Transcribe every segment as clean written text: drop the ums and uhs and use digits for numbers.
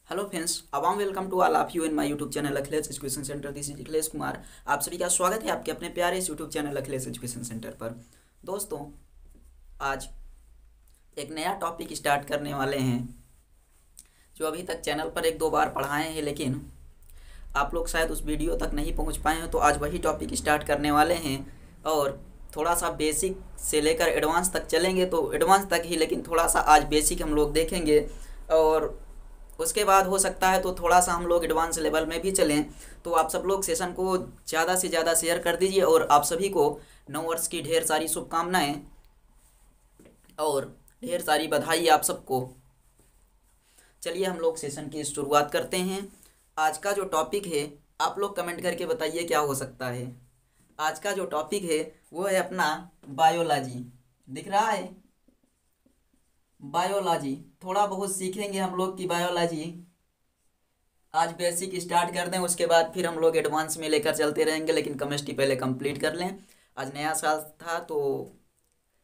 Hello friends, अवाम welcome to all of you in my YouTube channel Akhilesh education centre. This is Akhilesh Kumar. आप सभी का स्वागत है आपके अपने प्यारे इस YouTube channel Akhilesh education centre पर। दोस्तों, आज एक नया टॉपिक स्टार्ट करने वाले हैं जो अभी तक चैनल पर एक दो बार पढ़ाए हैं, लेकिन आप लोग शायद उस वीडियो तक नहीं पहुंच पाए हैं। तो आज वही टॉपिक स्टार्ट करने वाले हैं और थोड़ा सा बेसिक से लेकर एडवांस तक चलेंगे। तो एडवांस तक ही, लेकिन थोड़ा सा आज बेसिक हम लोग देखेंगे और उसके बाद हो सकता है तो थोड़ा सा हम लोग एडवांस लेवल में भी चलें। तो आप सब लोग सेशन को ज़्यादा से ज़्यादा शेयर कर दीजिए और आप सभी को नव वर्ष की ढेर सारी शुभकामनाएं और ढेर सारी बधाई आप सबको। चलिए हम लोग सेशन की शुरुआत करते हैं। आज का जो टॉपिक है, आप लोग कमेंट करके बताइए क्या हो सकता है। आज का जो टॉपिक है वो है अपना बायोलॉजी। दिख रहा है? बायोलॉजी थोड़ा बहुत सीखेंगे हम लोग की बायोलॉजी। आज बेसिक स्टार्ट कर दें, उसके बाद फिर हम लोग एडवांस में लेकर चलते रहेंगे, लेकिन केमिस्ट्री पहले कंप्लीट कर लें। आज नया साल था तो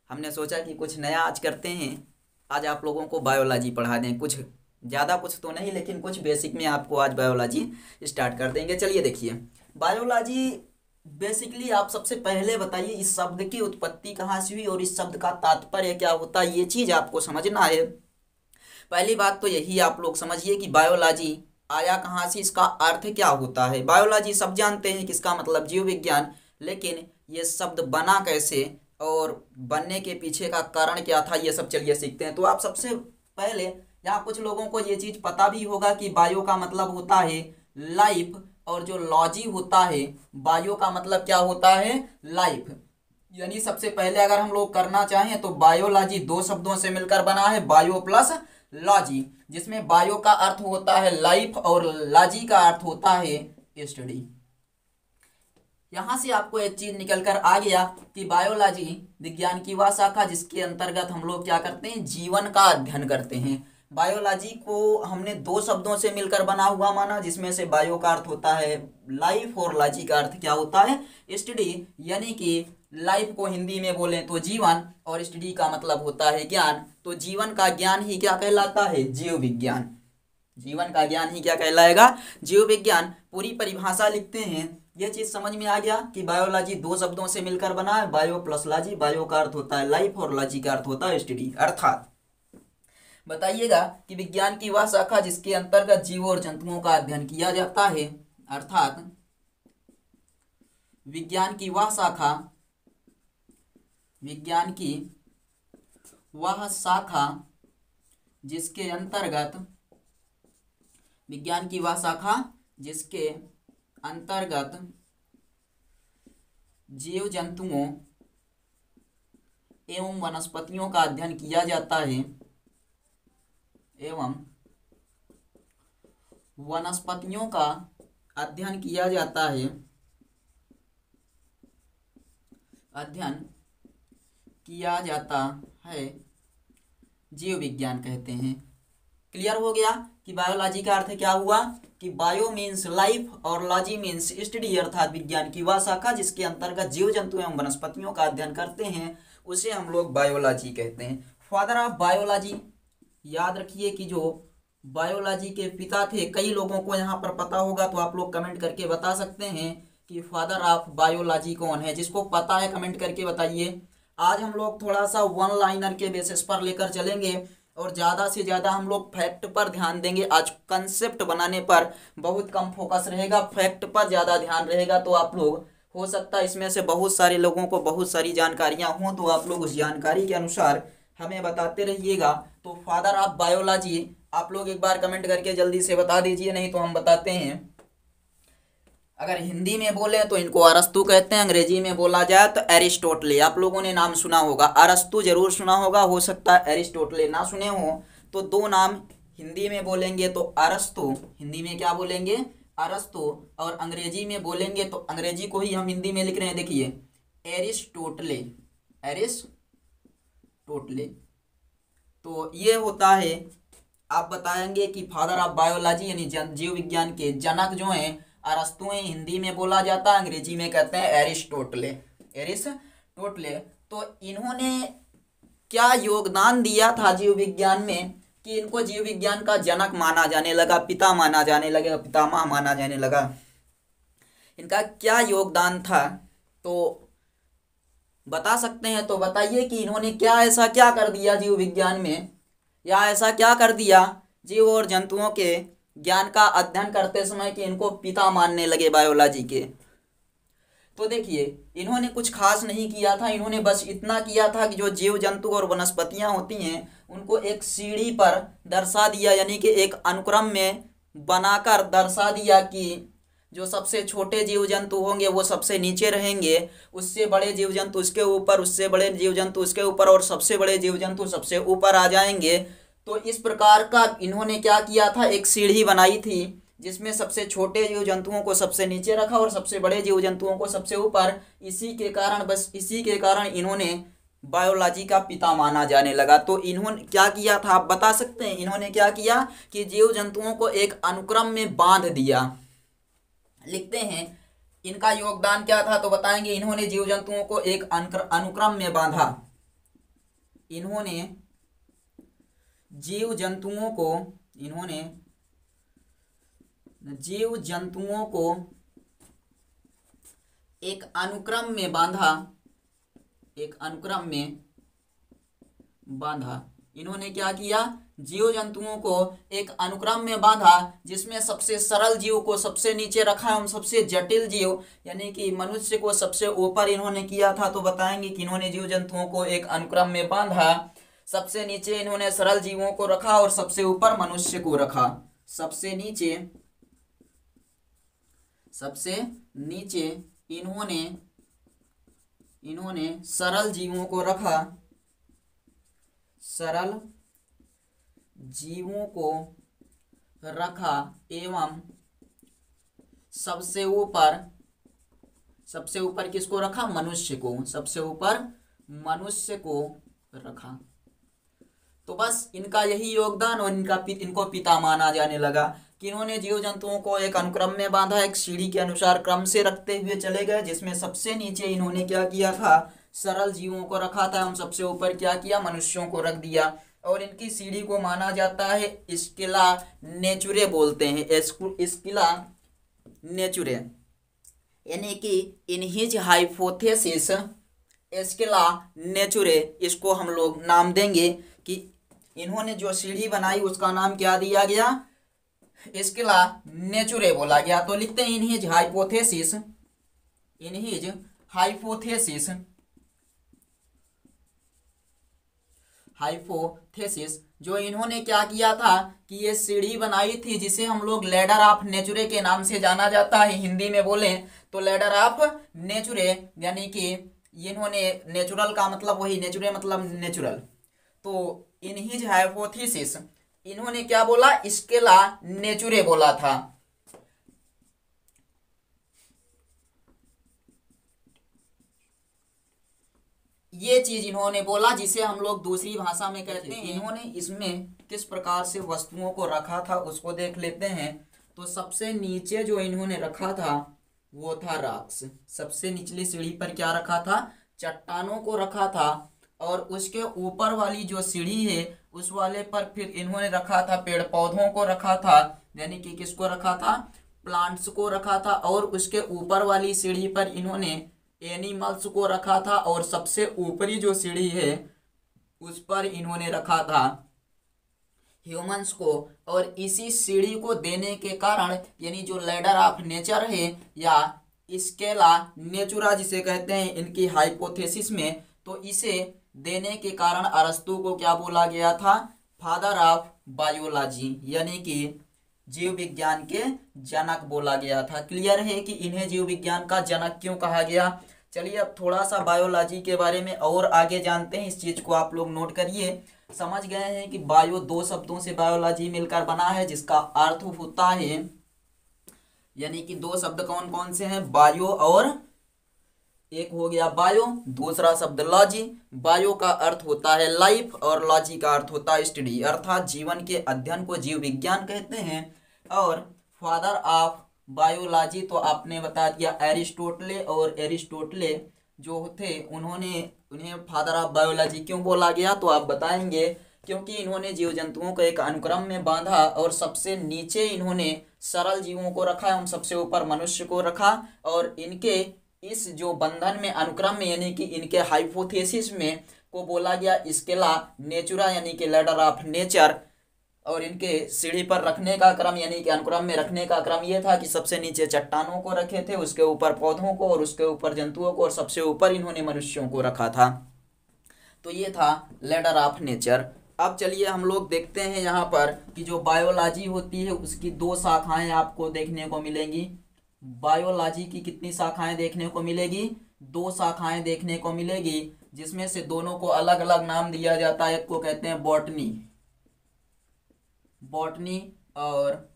हमने सोचा कि कुछ नया आज करते हैं। आज आप लोगों को बायोलॉजी पढ़ा दें, कुछ ज़्यादा कुछ तो नहीं, लेकिन कुछ बेसिक में आपको आज बायोलॉजी स्टार्ट कर देंगे। चलिए देखिए, बायोलॉजी बेसिकली आप सबसे पहले बताइए इस शब्द की उत्पत्ति कहाँ से हुई और इस शब्द का तात्पर्य क्या होता है, ये चीज़ आपको समझना है। पहली बात तो यही आप लोग समझिए कि बायोलॉजी आया कहाँ से, इसका अर्थ क्या होता है। बायोलॉजी सब जानते हैं कि इसका मतलब जीव विज्ञान, लेकिन ये शब्द बना कैसे और बनने के पीछे का कारण क्या था, ये सब चलिए सीखते हैं। तो आप सबसे पहले, यहाँ कुछ लोगों को ये चीज़ पता भी होगा कि बायो का मतलब होता है लाइफ और जो लॉजी होता है, बायो का मतलब क्या होता है, लाइफ। यानी सबसे पहले अगर हम लोग करना चाहें तो बायोलॉजी दो शब्दों से मिलकर बना है, बायो प्लस लॉजी, जिसमें बायो का अर्थ होता है लाइफ और लॉजी का अर्थ होता है स्टडी। यहां से आपको एक चीज निकलकर आ गया कि बायोलॉजी विज्ञान की वह शाखा जिसके अंतर्गत हम लोग क्या करते हैं, जीवन का अध्ययन करते हैं। बायोलॉजी को हमने दो शब्दों से मिलकर बना हुआ माना, जिसमें से बायो का अर्थ होता है लाइफ और लॉजी का अर्थ क्या होता है, स्टडी। यानी कि लाइफ को हिंदी में बोलें तो जीवन और स्टडी का मतलब होता है ज्ञान। तो जीवन का ज्ञान ही क्या कहलाता है, जीव विज्ञान। जीवन का ज्ञान ही क्या कहलाएगा, जीव विज्ञान। पूरी परिभाषा लिखते हैं। यह चीज समझ में आ गया कि बायोलॉजी दो शब्दों से मिलकर बना है, बायो प्लस लॉजी। बायो का अर्थ होता है लाइफ और लॉजी का अर्थ होता है स्टडी। अर्थात बताइएगा कि विज्ञान की वह शाखा जिसके अंतर्गत जीव और जंतुओं का अध्ययन किया जाता है। अर्थात विज्ञान की वह शाखा, विज्ञान की वह शाखा जिसके अंतर्गत, विज्ञान की वह शाखा जिसके अंतर्गत जीव जंतुओं एवं वनस्पतियों का अध्ययन किया जाता है, एवं वनस्पतियों का अध्ययन किया जाता है, अध्ययन किया जाता है, जीव विज्ञान कहते हैं। क्लियर हो गया कि बायोलॉजी का अर्थ क्या हुआ कि बायो मीन्स लाइफ और लॉजी मीन्स स्टडी, अर्थात विज्ञान की वह शाखा जिसके अंतर्गत जीव जंतु एवं वनस्पतियों का अध्ययन करते हैं, उसे हम लोग बायोलॉजी कहते हैं। फादर ऑफ बायोलॉजी, याद रखिए कि जो बायोलॉजी के पिता थे, कई लोगों को यहाँ पर पता होगा, तो आप लोग कमेंट करके बता सकते हैं कि फादर ऑफ बायोलॉजी कौन है। जिसको पता है कमेंट करके बताइए। आज हम लोग थोड़ा सा वन लाइनर के बेसिस पर लेकर चलेंगे और ज़्यादा से ज़्यादा हम लोग फैक्ट पर ध्यान देंगे। आज कंसेप्ट बनाने पर बहुत कम फोकस रहेगा, फैक्ट पर ज़्यादा ध्यान रहेगा। तो आप लोग, हो सकता है इसमें से बहुत सारे लोगों को बहुत सारी जानकारियाँ हों, तो आप लोग उस जानकारी के अनुसार हमें बताते रहिएगा। तो फादर ऑफ बायोलॉजी आप लोग एक बार कमेंट करके जल्दी से बता दीजिए, नहीं तो हम बताते हैं। अगर हिंदी में बोले तो इनको अरस्तु कहते हैं, अंग्रेजी में बोला जाए तो एरिस्टोटले। आप लोगों ने नाम सुना होगा, अरस्तु जरूर सुना होगा, हो सकता है एरिस्टोटले ना सुने हो। तो दो नाम हिंदी में बोलेंगे तो अरस्तु, हिंदी में क्या बोलेंगे, अरस्तु, और अंग्रेजी में बोलेंगे तो अंग्रेजी को ही हम हिंदी में लिख रहे हैं, देखिए एरिस्टोटले, एरिस्टोटले। तो ये होता है, आप बताएंगे कि फादर ऑफ बायोलॉजी यानी जीव विज्ञान के जनक जो हैं अरस्तु हैं, हिंदी में बोला जाता है, अंग्रेजी में कहते हैं एरिस्टोटले, एरिस्टोटले। तो इन्होंने क्या योगदान दिया था जीव विज्ञान में, कि इनको जीव विज्ञान का जनक माना जाने लगा, पिता माना जाने लगा, पितामह माना जाने लगा। इनका क्या योगदान था तो बता सकते हैं? तो बताइए कि इन्होंने ऐसा क्या कर दिया जीव विज्ञान में, या ऐसा क्या कर दिया जीव और जंतुओं के ज्ञान का अध्ययन करते समय कि इनको पिता मानने लगे बायोलॉजी के। तो देखिए, इन्होंने कुछ खास नहीं किया था। इन्होंने बस इतना किया था कि जो जीव जंतु और वनस्पतियां होती हैं उनको एक सीढ़ी पर दर्शा दिया, यानी कि एक अनुक्रम में बनाकर दर्शा दिया कि जो सबसे छोटे जीव जंतु होंगे वो सबसे नीचे रहेंगे, उससे बड़े जीव जंतु उसके ऊपर, उससे बड़े जीव जंतु उसके ऊपर, और सबसे बड़े जीव जंतु सबसे ऊपर आ जाएंगे। तो इस प्रकार का इन्होंने क्या किया था, एक सीढ़ी बनाई थी जिसमें सबसे छोटे जीव जंतुओं को सबसे नीचे रखा और सबसे बड़े जीव जंतुओं को सबसे ऊपर। इसी के कारण, बस इसी के कारण इन्होंने बायोलॉजी का पिता माना जाने लगा। तो इन्होंने क्या किया था आप बता सकते हैं? इन्होंने क्या किया कि जीव जंतुओं को एक अनुक्रम में बांध दिया। लिखते हैं इनका योगदान क्या था, तो बताएंगे इन्होंने जीव जंतुओं को एक अनुक्रम में बांधा। इन्होंने जीव जंतुओं को एक अनुक्रम में बांधा, एक अनुक्रम में बांधा। इन्होंने क्या किया, जीव जंतुओं को एक अनुक्रम में बांधा जिसमें सबसे सरल जीव को सबसे नीचे रखा एवं सबसे जटिल जीव यानी कि मनुष्य को सबसे ऊपर इन्होंने किया था। तो बताएंगे कि इन्होंने जीव जंतुओं को एक अनुक्रम में बांधा, सबसे नीचे इन्होंने सरल जीवों को रखा और सबसे ऊपर मनुष्य को रखा। सबसे नीचे इन्होंने सरल जीवों को रखा, सरल जीवों को रखा एवं सबसे ऊपर किसको रखा, मनुष्य को, सबसे ऊपर मनुष्य को रखा। तो बस इनका यही योगदान और इनको पिता माना जाने लगा कि इन्होंने जीव जंतुओं को एक अनुक्रम में बांधा, एक सीढ़ी के अनुसार क्रम से रखते हुए चले गए, जिसमें सबसे नीचे इन्होंने क्या किया था, सरल जीवों को रखा था, हम सबसे ऊपर क्या किया, मनुष्यों को रख दिया। और इनकी सीढ़ी को माना जाता है स्केला नेचुरे बोलते हैं, स्केला नेचुरे, यानी कि इन हिज हाइपोथेसिस स्केला नेचुरे, इसको हम लोग नाम देंगे कि इन्होंने जो सीढ़ी बनाई उसका नाम क्या दिया गया, स्केला नेचुरे बोला गया। तो लिखते हैं इन हिज हाइपोथेसिस, जो इन्होंने क्या किया था कि ये सीढ़ी बनाई थी जिसे हम लोग लैडर ऑफ नेचुरे के नाम से जाना जाता है। हिंदी में बोले तो लैडर ऑफ नेचुरे, यानी कि इन्होंने नेचुरल का मतलब वही, नेचुरे मतलब नेचुरल। तो इन हिज हाइपोथेसिस इन्होंने क्या बोला, स्केला नेचुरे बोला था। ये चीज इन्होंने बोला जिसे हम लोग दूसरी भाषा में कहते हैं। इन्होंने इसमें किस प्रकार से वस्तुओं को रखा था उसको देख लेते हैं। तो सबसे नीचे जो इन्होंने रखा था वो था रॉक्स। सबसे निचली सीढ़ी पर क्या रखा था, चट्टानों को रखा था। और उसके ऊपर वाली जो सीढ़ी है उस वाले पर फिर इन्होंने रखा था पेड़ पौधों को रखा था, यानी कि किसको रखा था, प्लांट्स को रखा था। और उसके ऊपर वाली सीढ़ी पर इन्होंने एनिमल्स को रखा था। और सबसे ऊपरी जो सीढ़ी है उस पर इन्होंने रखा था ह्यूमंस को। और इसी सीढ़ी को देने के कारण, यानी जो लैडर ऑफ नेचर है या स्केला नेचुरा जिसे कहते हैं इनकी हाइपोथेसिस में, तो इसे देने के कारण अरस्तु को क्या बोला गया था, फादर ऑफ बायोलॉजी, यानी कि जीव विज्ञान के जनक बोला गया था। क्लियर है कि इन्हें जीव विज्ञान का जनक क्यों कहा गया। चलिए अब थोड़ा सा बायोलॉजी के बारे में और आगे जानते हैं। इस चीज को आप लोग नोट करिए। समझ गए हैं कि बायो दो शब्दों से बायोलॉजी मिलकर बना है, जिसका अर्थ होता है, यानी कि दो शब्द कौन कौन से हैं, बायो और एक हो गया बायो, दूसरा शब्द लॉजी। बायो का अर्थ होता है लाइफ और लॉजी का अर्थ होता है स्टडी, अर्थात जीवन के अध्ययन को जीव विज्ञान कहते हैं। और फादर ऑफ बायोलॉजी तो आपने बता दिया एरिस्टोटले, और एरिस्टोटले जो थे उन्हें फादर ऑफ बायोलॉजी क्यों बोला गया, तो आप बताएंगे क्योंकि इन्होंने जीव जंतुओं को एक अनुक्रम में बांधा और सबसे नीचे इन्होंने सरल जीवों को रखा एवं सबसे ऊपर मनुष्य को रखा। और इनके इस जो बंधन में, अनुक्रम में, यानी कि इनके हाइपोथेसिस में को बोला गया स्केला नेचुरा, यानी कि लैडर ऑफ नेचर। और इनके सीढ़ी पर रखने का क्रम, यानी कि अनुक्रम में रखने का क्रम ये था कि सबसे नीचे चट्टानों को रखे थे, उसके ऊपर पौधों को, और उसके ऊपर जंतुओं को, और सबसे ऊपर इन्होंने मनुष्यों को रखा था। तो ये था लैडर ऑफ नेचर। अब चलिए हम लोग देखते हैं यहाँ पर कि जो बायोलॉजी होती है उसकी दो शाखाएं आपको देखने को मिलेंगी। बायोलॉजी की कितनी शाखाएं देखने को मिलेगी? दो शाखाएं देखने को मिलेगी, जिसमें से दोनों को अलग अलग नाम दिया जाता है। एक को कहते हैं बॉटनी, बॉटनी और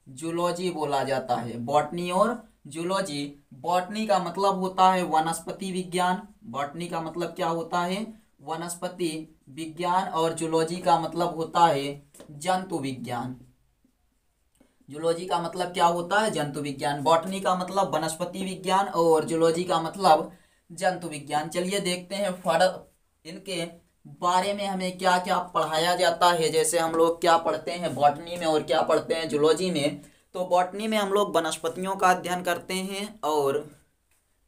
जूलॉजी बोला जाता है। बॉटनी और जूलॉजी। बॉटनी का मतलब होता है वनस्पति विज्ञान। बॉटनी का मतलब क्या होता है? वनस्पति विज्ञान। और जूलॉजी का मतलब होता है जंतु विज्ञान। जूलॉजी का मतलब क्या होता है? जंतु विज्ञान। बॉटनी का मतलब वनस्पति विज्ञान और जूलॉजी का मतलब जंतु विज्ञान। चलिए देखते हैं इनके बारे में हमें क्या क्या पढ़ाया जाता है। जैसे हम लोग क्या पढ़ते हैं बॉटनी में और क्या पढ़ते हैं जूलॉजी में। तो बॉटनी में हम लोग वनस्पतियों का अध्ययन करते हैं और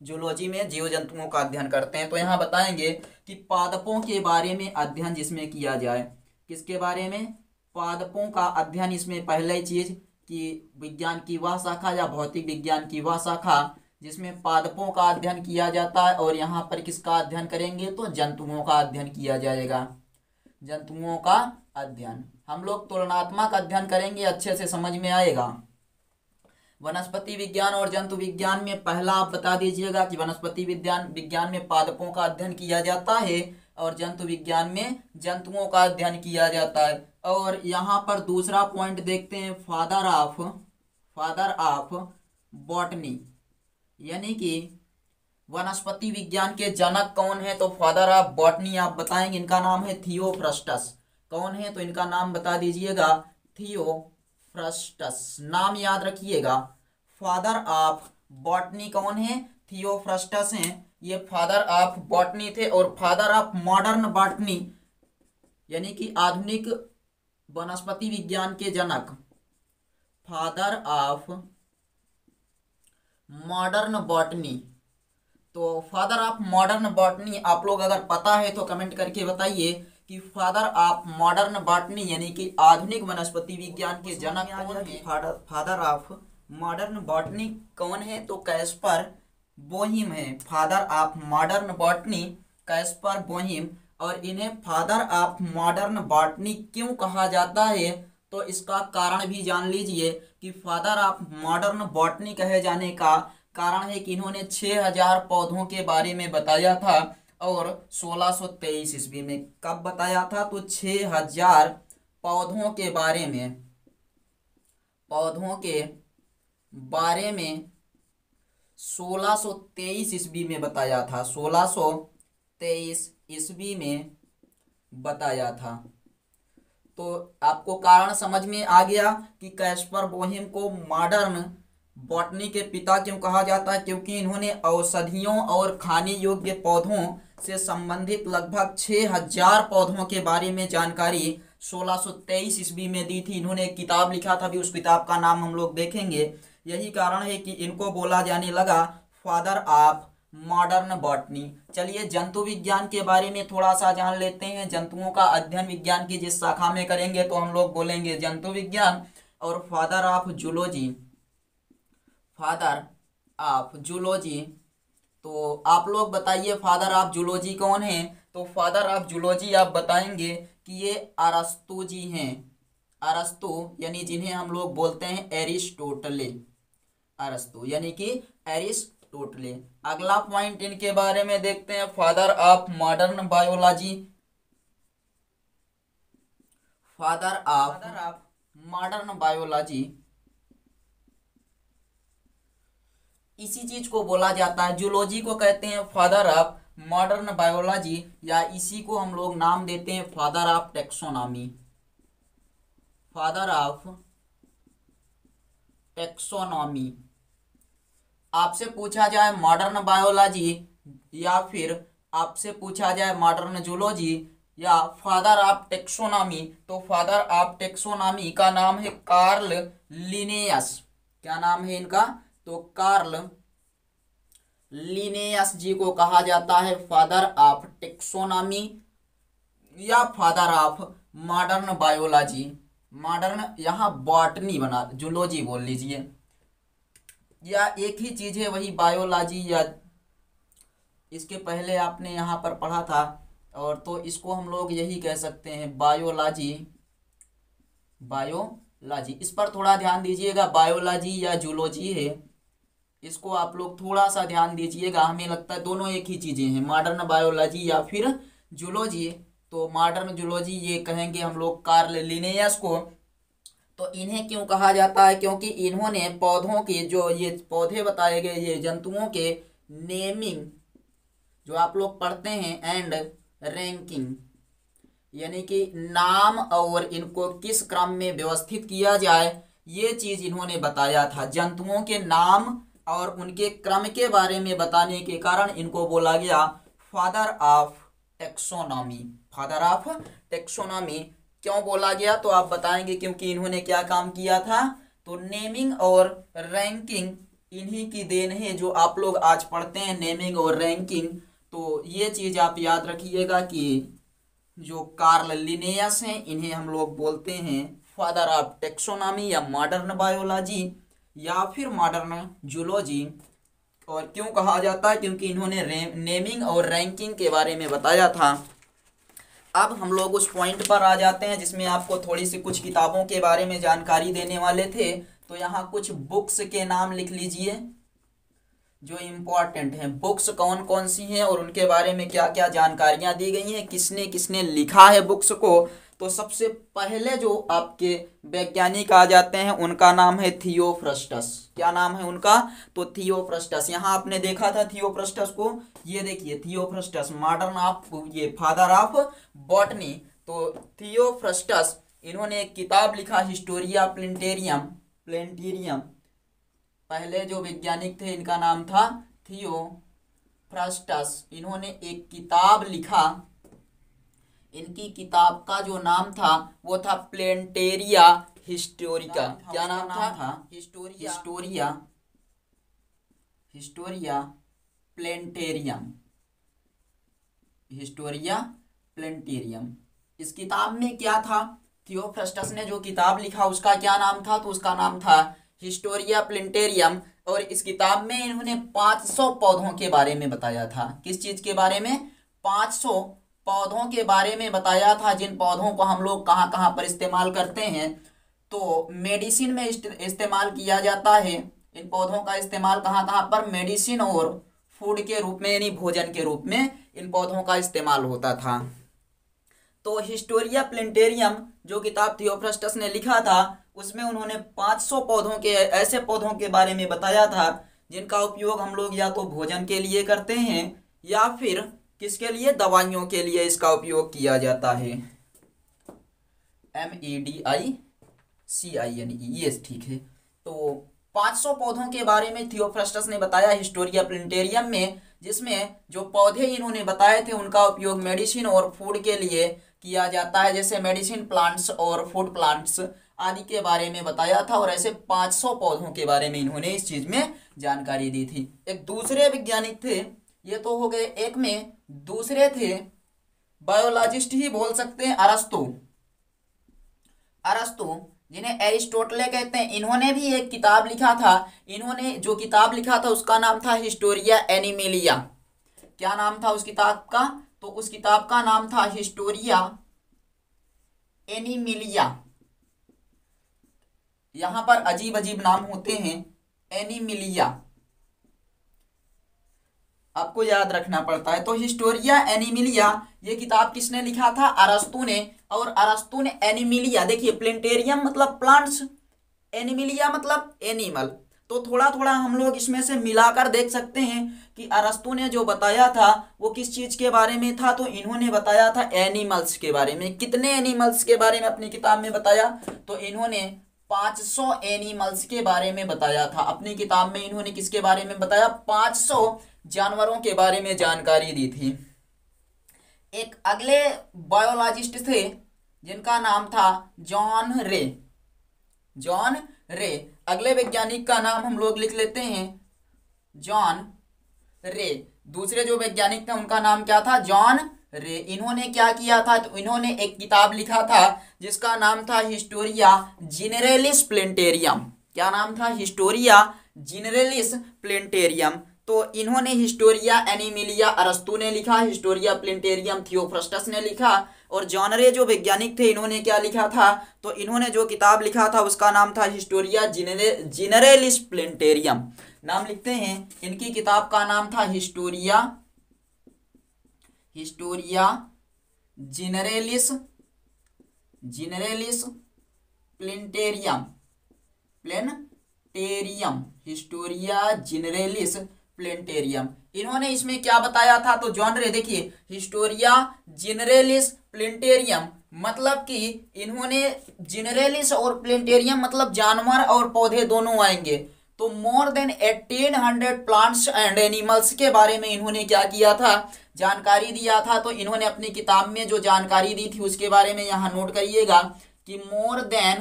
जूलॉजी में जीव जंतुओं का अध्ययन करते हैं। तो यहाँ बताएंगे कि पादपों के बारे में अध्ययन जिसमें किया जाए। किसके बारे में? पादपों का अध्ययन। इसमें पहले चीज कि विज्ञान की वह शाखा या भौतिक विज्ञान की वह शाखा जिसमें पादपों का अध्ययन किया जाता है। और यहाँ पर किसका अध्ययन करेंगे? तो जंतुओं का अध्ययन किया जाएगा। जंतुओं का अध्ययन। हम लोग तुलनात्मक अध्ययन करेंगे, अच्छे से समझ में आएगा। वनस्पति विज्ञान और जंतु विज्ञान में पहला आप बता दीजिएगा कि वनस्पति विज्ञान में पादपों का अध्ययन किया जाता है और जंतु विज्ञान में जंतुओं का अध्ययन किया जाता है। और यहाँ पर दूसरा पॉइंट देखते हैं, फादर ऑफ बॉटनी, यानी कि वनस्पति विज्ञान के जनक कौन है? तो फादर ऑफ बॉटनी आप बताएंगे। इनका नाम है थियोफ्रस्टस। कौन है? तो इनका नाम बता दीजिएगा, थियोफ्रस्टस। नाम याद रखिएगा। फादर ऑफ बॉटनी कौन है? थियोफ्रस्टस हैं। ये फादर ऑफ बॉटनी थे। और फादर ऑफ मॉडर्न बॉटनी, यानी कि आधुनिक वनस्पति विज्ञान के जनक, फादर ऑफ मॉडर्न बॉटनी। तो फादर ऑफ मॉडर्न बॉटनी आप लोग अगर पता है तो कमेंट करके बताइए कि फादर ऑफ मॉडर्न बॉटनी यानी कि आधुनिक वनस्पति विज्ञान के जनक कौन है? फादर ऑफ मॉडर्न बॉटनी कौन है? तो कैस्पर बोहिम है। Father of modern botany Caspar Bauhin. और इन्हें फादर ऑफ मॉडर्न बॉटनी क्यों कहा जाता है? तो इसका कारण भी जान लीजिए कि फादर ऑफ मॉडर्न बॉटनी कहे जाने का कारण है कि इन्होंने 6000 पौधों के बारे में बताया था। और 1623 ईस्वी में कब बताया था? तो 6000 पौधों के बारे में, पौधों के बारे में 1623 ईस्वी में बताया था। 1623 ईस्वी में बताया था। तो आपको कारण समझ में आ गया कि कैस्पर बोहिम को मॉडर्न बॉटनी के पिता क्यों कहा जाता है? क्योंकि इन्होंने औषधियों और खाने योग्य पौधों से संबंधित लगभग 6000 पौधों के बारे में जानकारी 1623 ईस्वी में दी थी। इन्होंने एक किताब लिखा था, भी उस किताब का नाम हम लोग देखेंगे। यही कारण है कि इनको बोला जाने लगा फादर ऑफ मॉडर्न बॉटनी। चलिए जंतु विज्ञान के बारे में थोड़ा सा जान लेते हैं। जंतुओं का अध्ययन विज्ञान की जिस शाखा में करेंगे तो हम लोग बोलेंगे जंतु विज्ञान। और father of zoology, father of zoology. तो आप लोग बताइए फादर ऑफ जूलॉजी कौन है? तो फादर ऑफ जूलॉजी आप बताएंगे कि ये अरस्तु जी हैं। अरस्तु यानी जिन्हें हम लोग बोलते हैं एरिस्टोटले। अरस्तु यानी कि एरिस्टोटले। अगला पॉइंट इनके बारे में देखते हैं, father of modern biology. Father of modern biology इसी चीज को बोला जाता है, जूलॉजी को कहते हैं फादर ऑफ मॉडर्न बायोलॉजी, या इसी को हम लोग नाम देते हैं father of taxonomy. Father of taxonomy. आपसे पूछा जाए मॉडर्न बायोलॉजी या फिर आपसे पूछा जाए मॉडर्न जूलॉजी, या फादर ऑफ टेक्सोनॉमी, तो फादर ऑफ टेक्सोनॉमी का नाम है कार्ल लिनेयस। क्या नाम है इनका? तो कार्ल लिनेयस जी को कहा जाता है फादर ऑफ टेक्सोनॉमी या father of modern biology. Modern यहाँ बॉटनी बना, जूलॉजी बोल लीजिए, या एक ही चीज है वही बायोलॉजी, या इसके पहले आपने यहाँ पर पढ़ा था, और तो इसको हम लोग यही कह सकते हैं बायोलॉजी। बायोलॉजी, इस पर थोड़ा ध्यान दीजिएगा, बायोलॉजी या जूलॉजी है, इसको आप लोग थोड़ा सा ध्यान दीजिएगा। हमें लगता है दोनों एक ही चीजें हैं, मॉडर्न बायोलॉजी या फिर जूलॉजी। तो मॉडर्न जूलॉजी ये कहेंगे हम लोग कार्ल लिनेयस को। तो इन्हें क्यों कहा जाता है? क्योंकि इन्होंने पौधों के, जो ये पौधे बताए गए, ये जंतुओं के नेमिंग जो आप लोग पढ़ते हैं एंड रैंकिंग, यानी कि नाम और इनको किस क्रम में व्यवस्थित किया जाए, ये चीज इन्होंने बताया था। जंतुओं के नाम और उनके क्रम के बारे में बताने के कारण इनको बोला गया father of taxonomy. Father of taxonomy क्यों बोला गया? तो आप बताएंगे क्योंकि इन्होंने क्या काम किया था? तो नेमिंग और रैंकिंग इन्हीं की देन है, जो आप लोग आज पढ़ते हैं नेमिंग और रैंकिंग। तो ये चीज आप याद रखिएगा कि जो कार्ल लिनेयस हैं इन्हें हम लोग बोलते हैं फादर ऑफ टेक्सोनॉमी या मॉडर्न बायोलॉजी या फिर मॉडर्न जूलॉजी। और क्यों कहा जाता है? क्योंकि इन्होंने नेमिंग और रैंकिंग के बारे में बताया था। अब हम लोग उस पॉइंट पर आ जाते हैं जिसमें आपको थोड़ी सी कुछ किताबों के बारे में जानकारी देने वाले थे। तो यहाँ कुछ बुक्स के नाम लिख लीजिए जो इम्पोर्टेंट हैं। बुक्स कौन कौन सी हैं और उनके बारे में क्या क्या जानकारियां दी गई हैं, किसने किसने लिखा है बुक्स को। तो सबसे पहले जो आपके वैज्ञानिक आ जाते हैं उनका नाम है थियोफ्रस्टस। क्या नाम है उनका? तो थियोफ्रस्टस। यहाँ आपने देखा था थियोफ्रस्टस को, ये देखिए थियोफ्रस्टस, मॉडर्न ऑफ, ये फादर ऑफ बॉटनी। तो थियोफ्रस्टस, इन्होंने एक किताब लिखा हिस्टोरिया प्लेंटेरियम। पहले जो वैज्ञानिक थे इनका नाम था थियोफ्रस्टस। इन्होंने एक किताब लिखा, इनकी किताब का जो नाम था वो था प्लेंटेरिया हिस्टोरिका। क्या नाम था? हिस्टोरिया प्लेंटेरियम। इस किताब में क्या था? थियोफ्रस्टस ने जो किताब लिखा उसका क्या नाम था? तो उसका नाम था हिस्टोरिया प्लेंटेरियम। और इस किताब में इन्होंने 500 पौधों के बारे में बताया था। किस चीज के बारे में? 500 पौधों के बारे में बताया था, जिन पौधों को हम लोग कहाँ कहाँ पर इस्तेमाल करते हैं। तो मेडिसिन में इस्तेमाल किया जाता है। इन पौधों का इस्तेमाल कहाँ कहाँ पर? मेडिसिन और फूड के रूप में, यानी भोजन के रूप में इन पौधों का इस्तेमाल होता था। तो हिस्टोरिया प्लेंटेरियम जो किताब थियोफ्रस्टस ने लिखा था उसमें उन्होंने 500 पौधों के, ऐसे पौधों के बारे में बताया था जिनका उपयोग हम लोग या तो भोजन के लिए करते हैं या फिर किसके लिए? दवाइयों के लिए इसका उपयोग किया जाता है। MEDICINE, ये ठीक है। तो 500 पौधों के बारे में थियोफ्रस्टस ने बताया हिस्टोरिया प्लेंटेरियम में, जिसमें जो पौधे इन्होंने बताए थे उनका उपयोग मेडिसिन और फूड के लिए किया जाता है, जैसे मेडिसिन प्लांट्स और फूड प्लांट्स आदि के बारे में बताया था। और ऐसे 500 पौधों के बारे में इन्होंने इस चीज में जानकारी दी थी। एक दूसरे वैज्ञानिक थे, ये तो हो गए एक में, दूसरे थे बायोलॉजिस्ट ही बोल सकते हैं, अरस्तु, जिन्हें एरिस्टोटले कहते हैं। इन्होंने भी एक किताब लिखा था। इन्होंने जो किताब लिखा था उसका नाम था हिस्टोरिया एनिमिलिया। क्या नाम था उस किताब का? तो उस किताब का नाम था हिस्टोरिया एनिमिलिया। यहां पर अजीब अजीब नाम होते हैं। एनिमिलिया आपको याद रखना पड़ता है। तो हिस्टोरिया एनिमिलिया ये किताब किसने लिखा था? अरस्तु ने। और अरस्तु ने एनिमिलिया, देखिए प्लेंटेरियम मतलब प्लांट्स, एनिमिलिया मतलब एनिमल। तो थोड़ा थोड़ा हम लोग इसमें से मिलाकर देख सकते हैं कि अरस्तु ने जो बताया था वो किस चीज के बारे में था। तो इन्होंने बताया था एनिमल्स के बारे में। कितने एनिमल्स के बारे में अपनी किताब में बताया? तो इन्होंने 500 एनिमल्स के बारे में बताया था अपनी किताब में। इन्होंने किसके बारे में बताया? 500 जानवरों के बारे में जानकारी दी थी। एक अगले बायोलॉजिस्ट थे जिनका नाम था जॉन रे। जॉन रे, अगले वैज्ञानिक का नाम हम लोग लिख लेते हैं जॉन रे। दूसरे जो वैज्ञानिक थे उनका नाम क्या था? जॉन रे। इन्होंने क्या किया था? तो इन्होंने एक किताब लिखा था जिसका नाम था हिस्टोरिया जिनरेलिस प्लेंटेरियम। क्या नाम था? हिस्टोरिया जिनरेलिस प्लेंटेरियम। तो इन्होंने हिस्टोरिया एनिमिलिया अरस्तु ने लिखा, हिस्टोरिया प्लेंटेरियम थियोफ्रस्टस ने लिखा, और जॉन रे जो वैज्ञानिक थे इन्होंने क्या लिखा था? तो इन्होंने जो किताब लिखा था उसका नाम था हिस्टोरिया जिनरेलिस प्लेंटेरियम। नाम लिखते हैं, इनकी किताब का नाम था हिस्टोरिया जिनरेलिस प्लेंटेरियम। हिस्टोरिया जिनरेलिस प्लेंटेरियम। इन्होंने इसमें क्या बताया था? तो जॉन रे, देखिए, हिस्टोरिया जिनरेलिस प्लेंटेरियम मतलब कि इन्होंने जिनरेलिस और प्लेंटेरियम मतलब जानवर और पौधे दोनों आएंगे। तो more than 1800 plants and animals के बारे में इन्होंने क्या किया था? जानकारी दिया था। तो इन्होंने अपनी किताब में जो जानकारी दी थी उसके बारे में यहाँ नोट करिएगा कि more than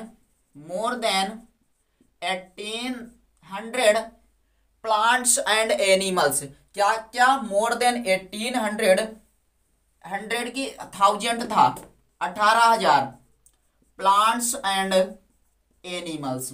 1800 plants and animals. क्या क्या? मोर देन 1800, 100 की 1000 था, 18,000 प्लांट्स एंड एनिमल्स।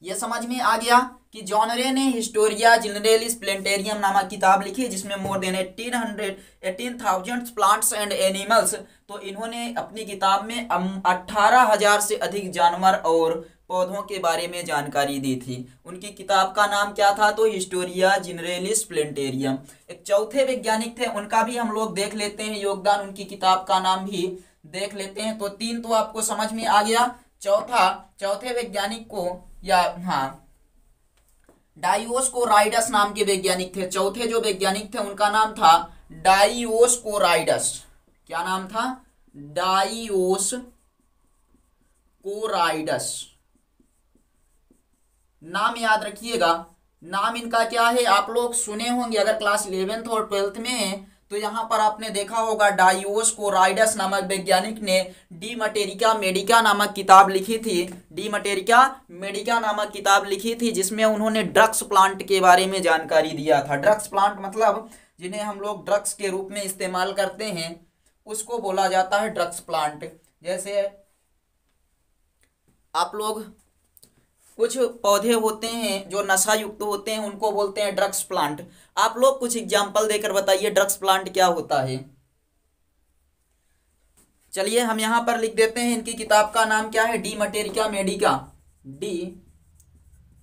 ये समझ में आ गया कि जॉन रे ने हिस्टोरिया जिनरेलिस प्लेंटेरियम नामक किताब लिखी जिसमें more than 18,000 plants and animals. तो इन्होंने अपनी किताब में 18,000 से अधिक जानवर और पौधों के बारे में जानकारी दी थी। उनकी किताब का नाम क्या था? तो हिस्टोरिया जिनरेलिस प्लेंटेरियम। एक चौथे वैज्ञानिक थे, उनका भी हम लोग देख लेते हैं योगदान, उनकी किताब का नाम भी देख लेते हैं। तो 3 तो आपको समझ में आ गया। चौथे वैज्ञानिक को, या हाँ, डायोस्कोराइडस नाम के वैज्ञानिक थे। चौथे जो वैज्ञानिक थे उनका नाम था डायोस्कोराइडस। क्या नाम था? डायोस्कोराइडस। नाम याद रखिएगा। नाम इनका क्या है? आप लोग सुने होंगे अगर क्लास 11th और 12th में है तो यहाँ पर आपने देखा होगा डायोस्कोराइडस नामक वैज्ञानिक ने डी मटेरिका मेडिका नामक किताब लिखी थी। डी मटेरिका मेडिका नामक किताब लिखी थी जिसमें उन्होंने ड्रग्स प्लांट के बारे में जानकारी दिया था। ड्रग्स प्लांट मतलब जिन्हें हम लोग ड्रग्स के रूप में इस्तेमाल करते हैं उसको बोला जाता है ड्रग्स प्लांट। जैसे आप लोग कुछ पौधे होते हैं जो नशा युक्त होते हैं उनको बोलते हैं ड्रग्स प्लांट। आप लोग कुछ एग्जांपल देकर बताइए ड्रग्स प्लांट क्या होता है। चलिए हम यहां पर लिख देते हैं, इनकी किताब का नाम क्या है? De Materia Medica. De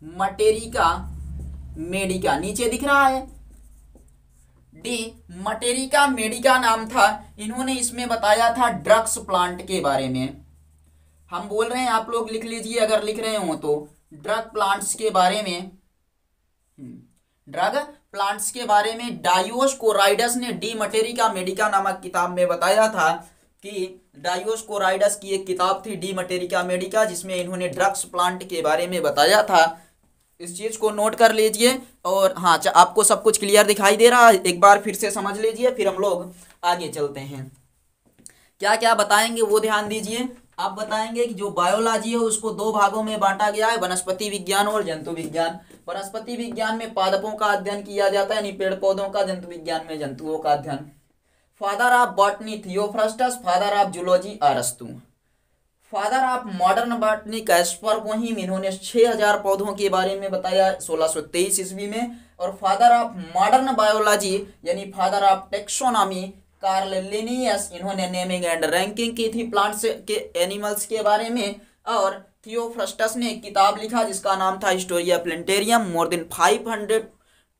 Materia Medica, नीचे दिख रहा है डी मटेरिका मेडिका नाम था। इन्होंने इसमें बताया था ड्रग्स प्लांट के बारे में। हम बोल रहे हैं, आप लोग लिख लीजिए अगर लिख रहे हो तो, ड्रग प्लांट्स के बारे में, ड्रग प्लांट्स के बारे में डायोस्कोराइडस ने डी मटेरिका मेडिका नामक किताब में बताया था कि डायोस्कोराइडस की एक किताब थी डी मटेरिका मेडिका जिसमें इन्होंने ड्रग्स प्लांट के बारे में बताया था। इस चीज को नोट कर लीजिए। और हाँ, आपको सब कुछ क्लियर दिखाई दे रहा है? एक बार फिर से समझ लीजिए, फिर हम लोग आगे चलते हैं। क्या क्या बताएंगे वो ध्यान दीजिए। आप बताएंगे कि जो बायोलॉजी है उसको 2 भागों में बांटा गया है, वनस्पति विज्ञान और जंतु विज्ञान। वनस्पति विज्ञान में पादपों का अध्ययन किया जाता है, यानी पेड़ पौधों का। जंतु विज्ञान में जंतुओं का अध्ययन। Father of botany Theophrastus, father of zoology अरस्तु। Father of modern botany Caspar Bauhin, इन्होंने 6000 पौधों के बारे में बताया 1623 ईस्वी में। और फादर ऑफ मॉडर्न बायोलॉजी यानी father of taxonomy Karl Linnaeus, इन्होंने नेमिंग एंड रैंकिंग की थी प्लांट्स के एनिमल्स के बारे में। और थियोफ्रस्टस ने एक किताब लिखा जिसका नाम था हिस्टोरिया प्लेंटेरियम। मोर देन 500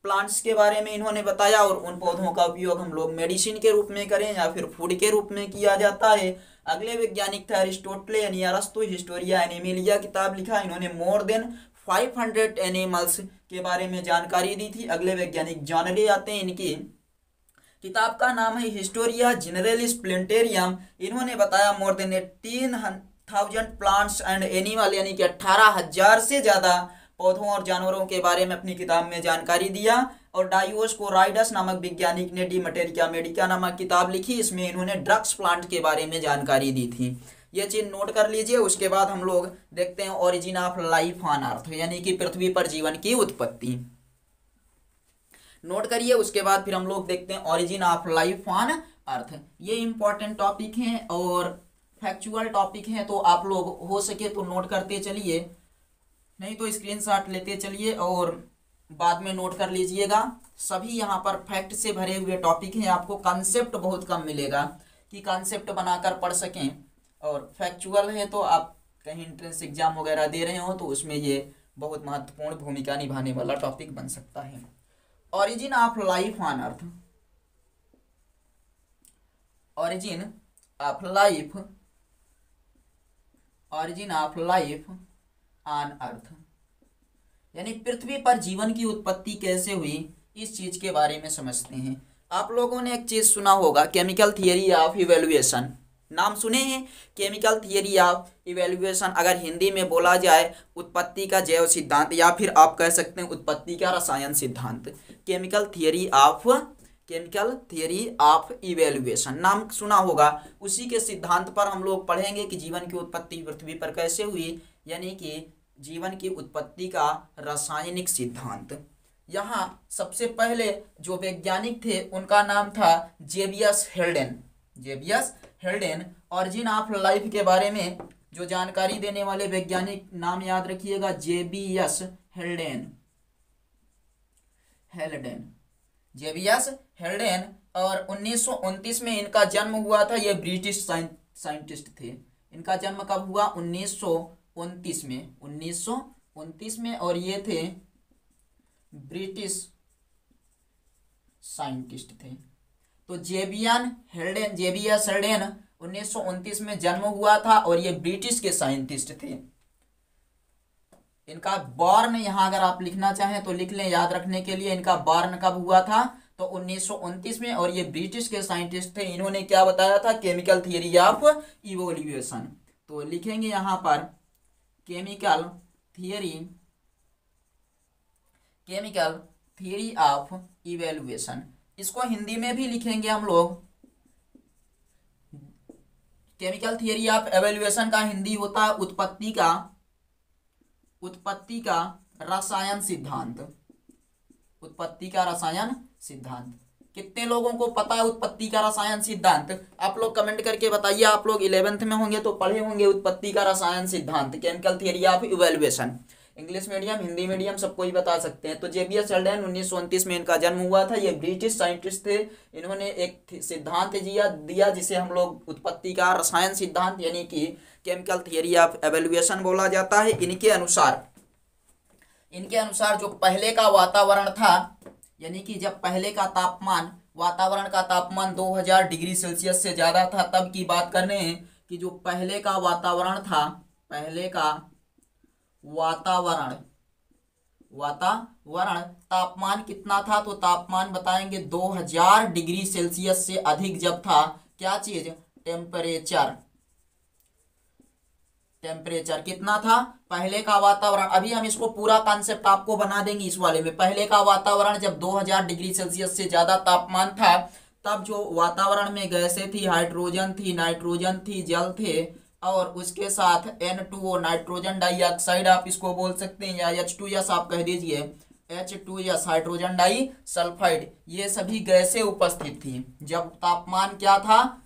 प्लांट्स के बारे में इन्होंने बताया। और उन पौधों का उपयोग हम लोग मेडिसिन के रूप में करें या फिर फूड के रूप में किया जाता है। अगले वैज्ञानिक थे अरिस्टोटल यानी अरस्तु, हिस्टोरिया एनिमिलिया किताब लिखा। इन्होंने मोर देन 500 एनिमल्स के बारे में जानकारी दी थी। अगले वैज्ञानिक जॉन रे आते हैं, इनकी किताब का नाम है हिस्टोरिया जिनरेलिस प्लेंटेरियम। इन्होंने बताया more than 18,000 plants and animal, यानी कि 18,000 से ज्यादा पौधों और जानवरों के बारे में अपनी किताब में जानकारी दिया। और डायोस्कोराइडस नामक वैज्ञानिक ने डी मटेरिया मेडिका नामक किताब लिखी, इसमें इन्होंने ड्रग्स प्लांट के बारे में जानकारी दी थी। ये चीज नोट कर लीजिए। उसके बाद हम लोग देखते हैं ओरिजिन ऑफ लाइफ ऑन अर्थ, यानी कि पृथ्वी पर जीवन की उत्पत्ति। नोट करिए। उसके बाद फिर हम लोग देखते हैं ओरिजिन ऑफ लाइफ ऑन अर्थ। ये इंपॉर्टेंट टॉपिक हैं और फैक्चुअल टॉपिक हैं, तो आप लोग हो सके तो नोट करते चलिए, नहीं तो स्क्रीनशॉट लेते चलिए और बाद में नोट कर लीजिएगा। सभी यहाँ पर फैक्ट से भरे हुए टॉपिक हैं, आपको कॉन्सेप्ट बहुत कम मिलेगा कि कॉन्सेप्ट बनाकर पढ़ सकें। और फैक्चुअल है तो आप कहीं एंट्रेंस एग्जाम वगैरह दे रहे हो तो उसमें ये बहुत महत्वपूर्ण भूमिका निभाने वाला टॉपिक बन सकता है। Origin of life on earth. Origin of life, origin of life on अर्थ, यानी पृथ्वी पर जीवन की उत्पत्ति कैसे हुई, इस चीज के बारे में समझते हैं। आप लोगों ने एक चीज सुना होगा, केमिकल थियरी ऑफ इवैल्यूएशन। नाम सुने हैं, केमिकल थियरी ऑफ इवैल्यूएशन। अगर हिंदी में बोला जाए उत्पत्ति का जैव सिद्धांत, या फिर आप कह सकते हैं उत्पत्ति का रसायन सिद्धांत। केमिकल थियरी ऑफ इवैल्यूएशन नाम सुना होगा। उसी के सिद्धांत पर हम लोग पढ़ेंगे कि जीवन की उत्पत्ति पृथ्वी पर कैसे हुई, यानी कि जीवन की उत्पत्ति का रासायनिक सिद्धांत। यहाँ सबसे पहले जो वैज्ञानिक थे उनका नाम था JBS Haldane. JBS Haldane. Origin of life के बारे में जो जानकारी देने वाले वैज्ञानिक नाम याद रखिएगा, जेबियस हेल्डेन। जेबियस हेल्डेन। और 1929 में इनका जन्म हुआ था। ये ब्रिटिश साइंटिस्ट थे। इनका जन्म कब हुआ? 1929 में। 1929 में। और ये थे ब्रिटिश साइंटिस्ट थे। तो जेबियस हेल्डेन 1929 में जन्म हुआ था और ये ब्रिटिश के साइंटिस्ट थे। इनका बॉर्न यहाँ अगर आप लिखना चाहें तो लिख लें याद रखने के लिए। इनका बॉर्न कब हुआ था? तो 1929 में। और ये ब्रिटिश के साइंटिस्ट थे। इन्होंने क्या बताया था? Chemical theory of evolution. तो लिखेंगे यहाँ पर केमिकल थियरी ऑफ इवैल्यूएशन। इसको हिंदी में भी लिखेंगे हम लोग। केमिकल थियरी ऑफ इवैल्यूएशन का हिंदी होता है उत्पत्ति का रसायन सिद्धांत। उत्पत्ति का रसायन सिद्धांत। कितने लोगों को पता है उत्पत्ति का रसायन सिद्धांत? आप लोग कमेंट करके बताइए। आप लोग 11th में होंगे तो पढ़े होंगे उत्पत्ति का रसायन सिद्धांत, chemical theory of evaluation. English medium, Hindi medium सबको ही बता सकते हैं। तो जेबियस हेल्डेन 1929 में इनका जन्म हुआ था। ये ब्रिटिश साइंटिस्ट थे। इन्होंने एक सिद्धांत दिया जिसे हम लोग उत्पत्ति का रसायन सिद्धांत यानी कि केमिकल थियरी ऑफ इवैल्यूएशन बोला जाता है। इनके अनुसार जो पहले का वातावरण था, यानी कि जब पहले का तापमान, वातावरण का तापमान 2000 डिग्री सेल्सियस से ज्यादा था, तब की बात कर रहे हैं कि जो पहले का वातावरण था, पहले का वातावरण तापमान कितना था? तो तापमान बताएंगे 2000 डिग्री सेल्सियस से अधिक जब था। क्या चीज? टेम्परेचर कितना था पहले का वातावरण? अभी हम इसको पूरा कॉन्सेप्ट आपको बना देंगे इस वाले में। पहले का वातावरण जब 2000 डिग्री सेल्सियस से ज्यादा तापमान था, तब जो वातावरण में गैसें थी, हाइड्रोजन थी, नाइट्रोजन थी, जल थे, और उसके साथ N2O नाइट्रोजन डाइऑक्साइड आप इसको बोल सकते हैं, या H2S आप कह दीजिए, H2S हाइड्रोजन डाई सल्फाइड। ये सभी गैसें उपस्थित थी जब तापमान क्या था?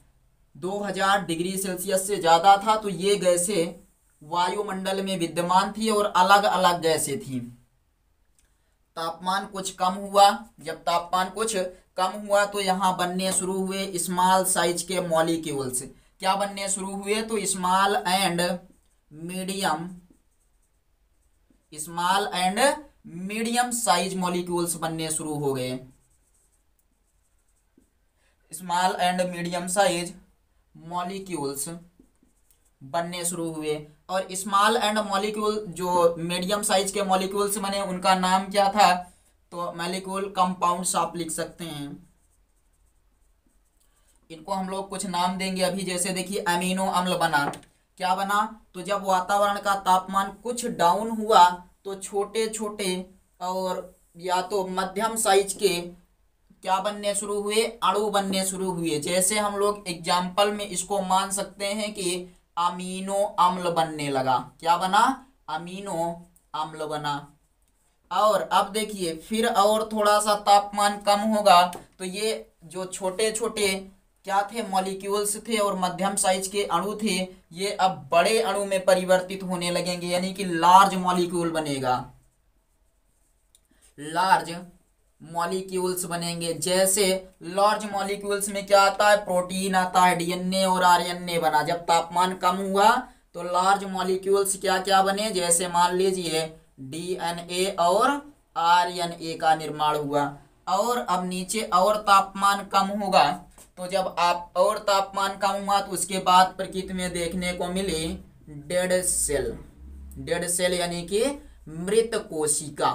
2000 डिग्री सेल्सियस से ज्यादा था। तो ये गैसें वायुमंडल में विद्यमान थी और अलग अलग गैसें थी। तापमान कुछ कम हुआ। जब तापमान कुछ कम हुआ तो यहाँ बनने शुरू हुए स्मॉल साइज के मॉलिक्यूल्स। क्या बनने शुरू हुए? तो small and medium size molecules बनने शुरू हो गए। Small and medium size molecules बनने शुरू हुए। और स्मॉल एंड मॉलिक्यूल जो मीडियम साइज के मॉलिक्यूल्स बने, उनका नाम क्या था? तो मॉलिक्यूल कंपाउंड्स आप लिख सकते हैं। इनको हम लोग कुछ नाम देंगे अभी। जैसे देखिए अमीनो अम्ल बना। क्या बना? तो जब वातावरण का तापमान कुछ डाउन हुआ तो छोटे छोटे और या तो मध्यम साइज के क्या बनने शुरू हुए, अणु बनने शुरू हुए। जैसे हम लोग एग्जाम्पल में इसको मान सकते हैं कि अमीनो अम्ल बनने लगा। क्या बना, अमीनो अम्ल बना। और अब देखिए फिर और थोड़ा सा तापमान कम होगा तो ये जो छोटे छोटे क्या थे, मॉलिक्यूल्स थे और मध्यम साइज के अणु थे, ये अब बड़े अणु में परिवर्तित होने लगेंगे, यानी कि लार्ज मॉलिक्यूल बनेगा, लार्ज मॉलिक्यूल्स बनेंगे। जैसे लार्ज मॉलिक्यूल्स में क्या आता है, प्रोटीन आता है, डीएनए और आरएनए बना। जब तापमान कम हुआ तो लार्ज मॉलिक्यूल्स क्या क्या बने, जैसे मान लीजिए डीएनए और आरएनए का निर्माण हुआ। और अब नीचे और तापमान कम होगा तो जब आप और तापमान कम हुआ तो उसके बाद प्रकृति में देखने को मिली डेड सेल। डेड सेल यानी कि मृत कोशिका।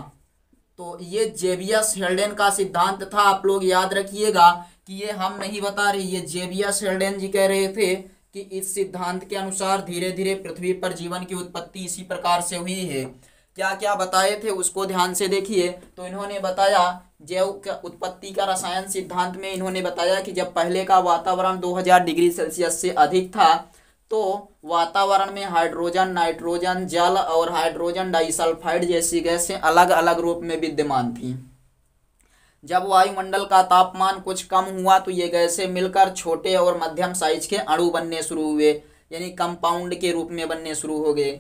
तो ये जेवियस हेल्डेन का सिद्धांत था, आप लोग याद रखिएगा कि ये हम नहीं बता रहे, ये जेवियस हेल्डेन जी कह रहे थे कि इस सिद्धांत के अनुसार धीरे धीरे पृथ्वी पर जीवन की उत्पत्ति इसी प्रकार से हुई है। क्या क्या बताए थे उसको ध्यान से देखिए। तो इन्होंने बताया जैव उत्पत्ति का रसायन सिद्धांत में इन्होंने बताया कि जब पहले का वातावरण 2000 डिग्री सेल्सियस से अधिक था तो वातावरण में हाइड्रोजन, नाइट्रोजन, जल और हाइड्रोजन डाइसल्फाइड जैसी गैसें अलग अलग रूप में विद्यमान थी। जब वायुमंडल का तापमान कुछ कम हुआ तो ये गैसें मिलकर छोटे और मध्यम साइज के अणु बनने शुरू हुए, यानी कंपाउंड के रूप में बनने शुरू हो गए।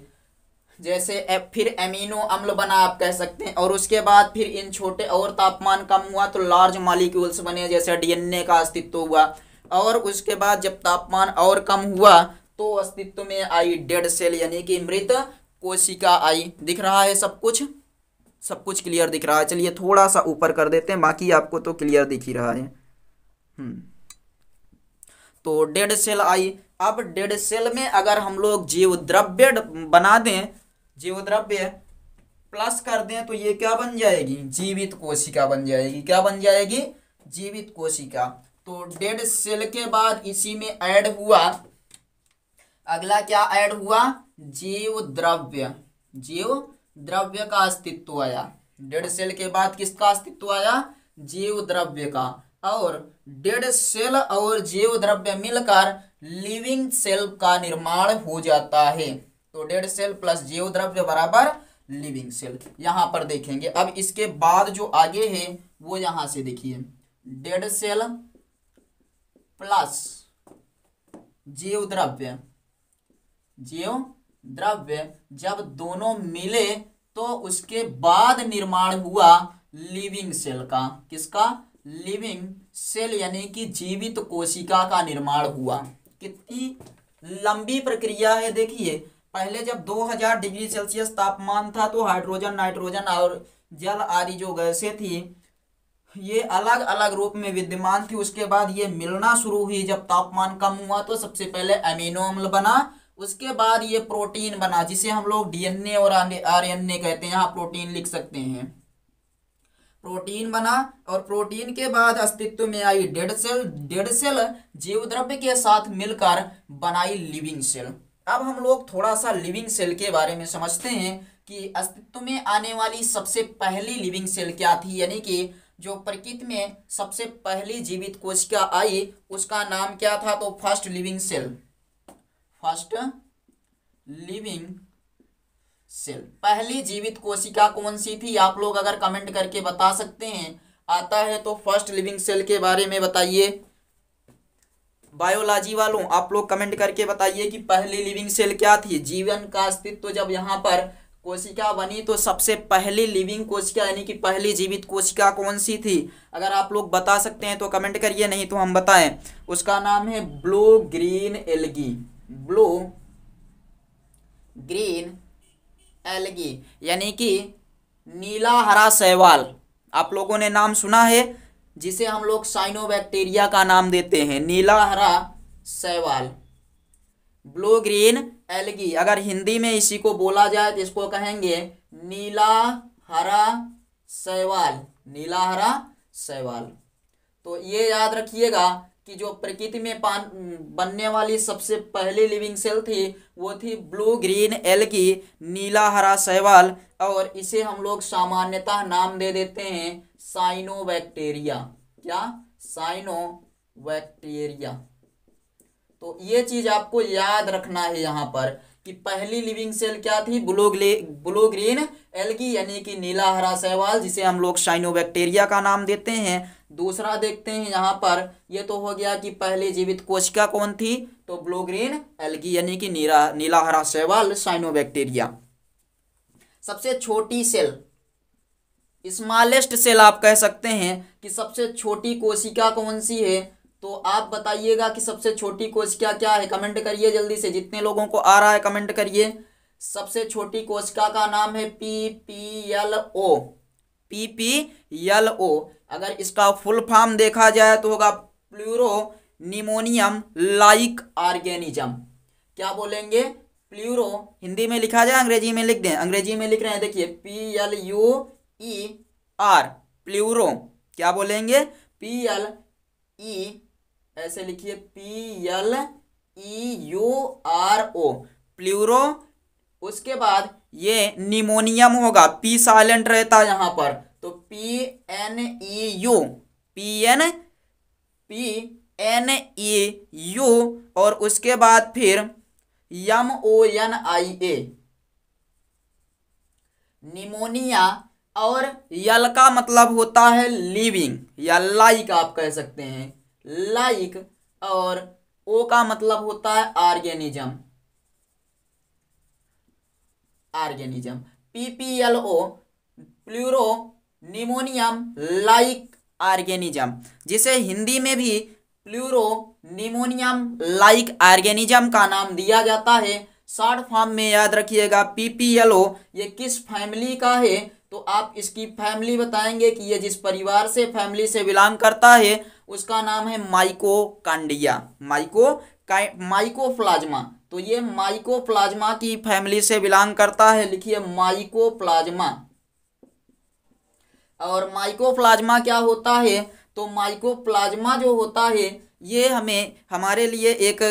जैसे फिर एमिनो अम्ल बना आप कह सकते हैं। और उसके बाद फिर इन छोटे और तापमान कम हुआ तो लार्ज मॉलिक्यूल्स बने, जैसे डीएनए का अस्तित्व हुआ। और उसके बाद जब तापमान और कम हुआ तो अस्तित्व में आई डेड सेल यानी कि मृत कोशिका आई। दिख रहा है सब कुछ क्लियर दिख रहा है। चलिए थोड़ा सा ऊपर कर देते हैं, बाकी आपको तो क्लियर दिख ही रहा है। तो डेड सेल आई। अब डेड सेल में अगर हम लोग जीव द्रव्य बना दें, जीव द्रव्य प्लस कर दें तो ये क्या बन जाएगी, जीवित कोशिका बन जाएगी। क्या बन जाएगी, जीवित कोशिका। तो डेड सेल के बाद इसी में ऐड हुआ, अगला क्या ऐड हुआ, जीव द्रव्य। जीव द्रव्य का अस्तित्व आया। डेड सेल के बाद किसका अस्तित्व आया, जीव द्रव्य का। और डेड सेल और जीव द्रव्य मिलकर लिविंग सेल का निर्माण हो जाता है। तो डेड सेल प्लस जीव द्रव्य बराबर लिविंग सेल। यहां पर देखेंगे अब इसके बाद जो आगे है वो यहां से देखिए, डेड सेल प्लस जीव द्रव्य, जीव द्रव्य जब दोनों मिले तो उसके बाद निर्माण हुआ लिविंग सेल का। किसका, लिविंग सेल यानी कि जीवित कोशिका का निर्माण हुआ। कितनी लंबी प्रक्रिया है देखिए। पहले जब 2000 डिग्री सेल्सियस तापमान था तो हाइड्रोजन, नाइट्रोजन और जल आदि जो गैसें थी ये अलग अलग रूप में विद्यमान थी। उसके बाद ये मिलना शुरू हुई। जब तापमान कम हुआ तो सबसे पहले अमीनो अम्ल बना, उसके बाद ये प्रोटीन बना जिसे हम लोग डीएनए और आरएनए कहते हैं। यहाँ प्रोटीन लिख सकते हैं। प्रोटीन बना और प्रोटीन के बाद अस्तित्व में आई डेड सेल। डेड सेल जीव द्रव्य के साथ मिलकर बनाई लिविंग सेल। अब हम लोग थोड़ा सा लिविंग सेल के बारे में समझते हैं कि अस्तित्व में आने वाली सबसे पहली लिविंग सेल क्या थी, यानी कि जो प्रकृति में सबसे पहली जीवित कोशिका आई उसका नाम क्या था। तो first living cell, first living cell. पहली जीवित कोशिका कौन सी थी, आप लोग अगर कमेंट करके बता सकते हैं, आता है तो फर्स्ट लिविंग सेल के बारे में बताइए। बायोलॉजी वालों आप लोग कमेंट करके बताइए कि पहली लिविंग सेल क्या थी। जीवन का अस्तित्व जब यहाँ पर कोशिका बनी तो सबसे पहली लिविंग कोशिका यानी कि पहली जीवित कोशिका कौन सी थी, अगर आप लोग बता सकते हैं तो कमेंट करिए, नहीं तो हम बताएं। उसका नाम है blue green algae. Blue green algae यानी कि नीला हरा शैवाल। आप लोगों ने नाम सुना है, जिसे हम लोग साइनोबैक्टीरिया का नाम देते हैं, नीला हरा शैवाल, ब्लू ग्रीन एल्गी। अगर हिंदी में इसी को बोला जाए तो इसको कहेंगे नीला हरा शैवाल, नीला हरा शैवाल। तो ये याद रखिएगा कि जो प्रकृति में बनने वाली सबसे पहली लिविंग सेल थी वो थी ब्लू ग्रीन एल्गी, नीला हरा शैवाल, और इसे हम लोग सामान्यतः नाम दे देते हैं साइनोबैक्टीरिया। क्या? साइनोबैक्टीरिया। तो ये चीज आपको याद रखना है यहाँ पर कि पहली लिविंग सेल क्या थी? ब्लू ग्रीन एल्गी यानी कि नीला हरा शैवाल, जिसे हम लोग साइनोबैक्टीरिया का नाम देते हैं। दूसरा देखते हैं यहाँ पर, ये तो हो गया कि पहली जीवित कोशिका कौन थी, तो ब्लू ग्रीन एल्गी यानी कि नीला हरा शैवाल, साइनोबैक्टीरिया। सबसे छोटी सेल, स्मॉलेस्ट सेल आप कह सकते हैं कि सबसे छोटी कोशिका कौन सी है, तो आप बताइएगा कि सबसे छोटी कोशिका क्या है। कमेंट करिए जल्दी से, जितने लोगों को आ रहा है कमेंट करिए। सबसे छोटी कोशिका का नाम है PPLO। PPLO अगर इसका फुल फॉर्म देखा जाए तो होगा प्लूरो निमोनियम लाइक ऑर्गेनिज्म। क्या बोलेंगे? प्लूरो, हिंदी में लिखा जाए अंग्रेजी में लिख दें? अंग्रेजी में लिख रहे हैं, देखिए PLUER, प्लूरो। क्या बोलेंगे? PLE, ऐसे लिखिए PLEURO, प्लूरो। उसके बाद ये निमोनियम होगा, पी साइलेंट रहता है यहाँ पर, तो PNEU, और उसके बाद फिर MONIA, निमोनिया। और यल का मतलब होता है लिविंग या लाइक आप कह सकते हैं, लाइक। और ओ का मतलब होता है organism, organism. PPLO, pleuro pneumonia like organism, जिसे हिंदी में भी प्लूरो निमोनियम लाइक ऑर्गेनिज्म का नाम दिया जाता है। शॉर्ट फॉर्म में याद रखिएगा PPLO ये किस फैमिली का है, तो आप इसकी फैमिली बताएंगे कि ये जिस परिवार से फैमिली से बिलोंग करता है उसका नाम है माइकोकांडिया, माइकोप्लाज्मा। तो ये माइकोप्लाज्मा की फैमिली से बिलोंग करता है, लिखिए माइकोप्लाज्मा। और माइकोप्लाज्मा क्या होता है, तो माइकोप्लाज्मा जो होता है ये हमारे लिए एक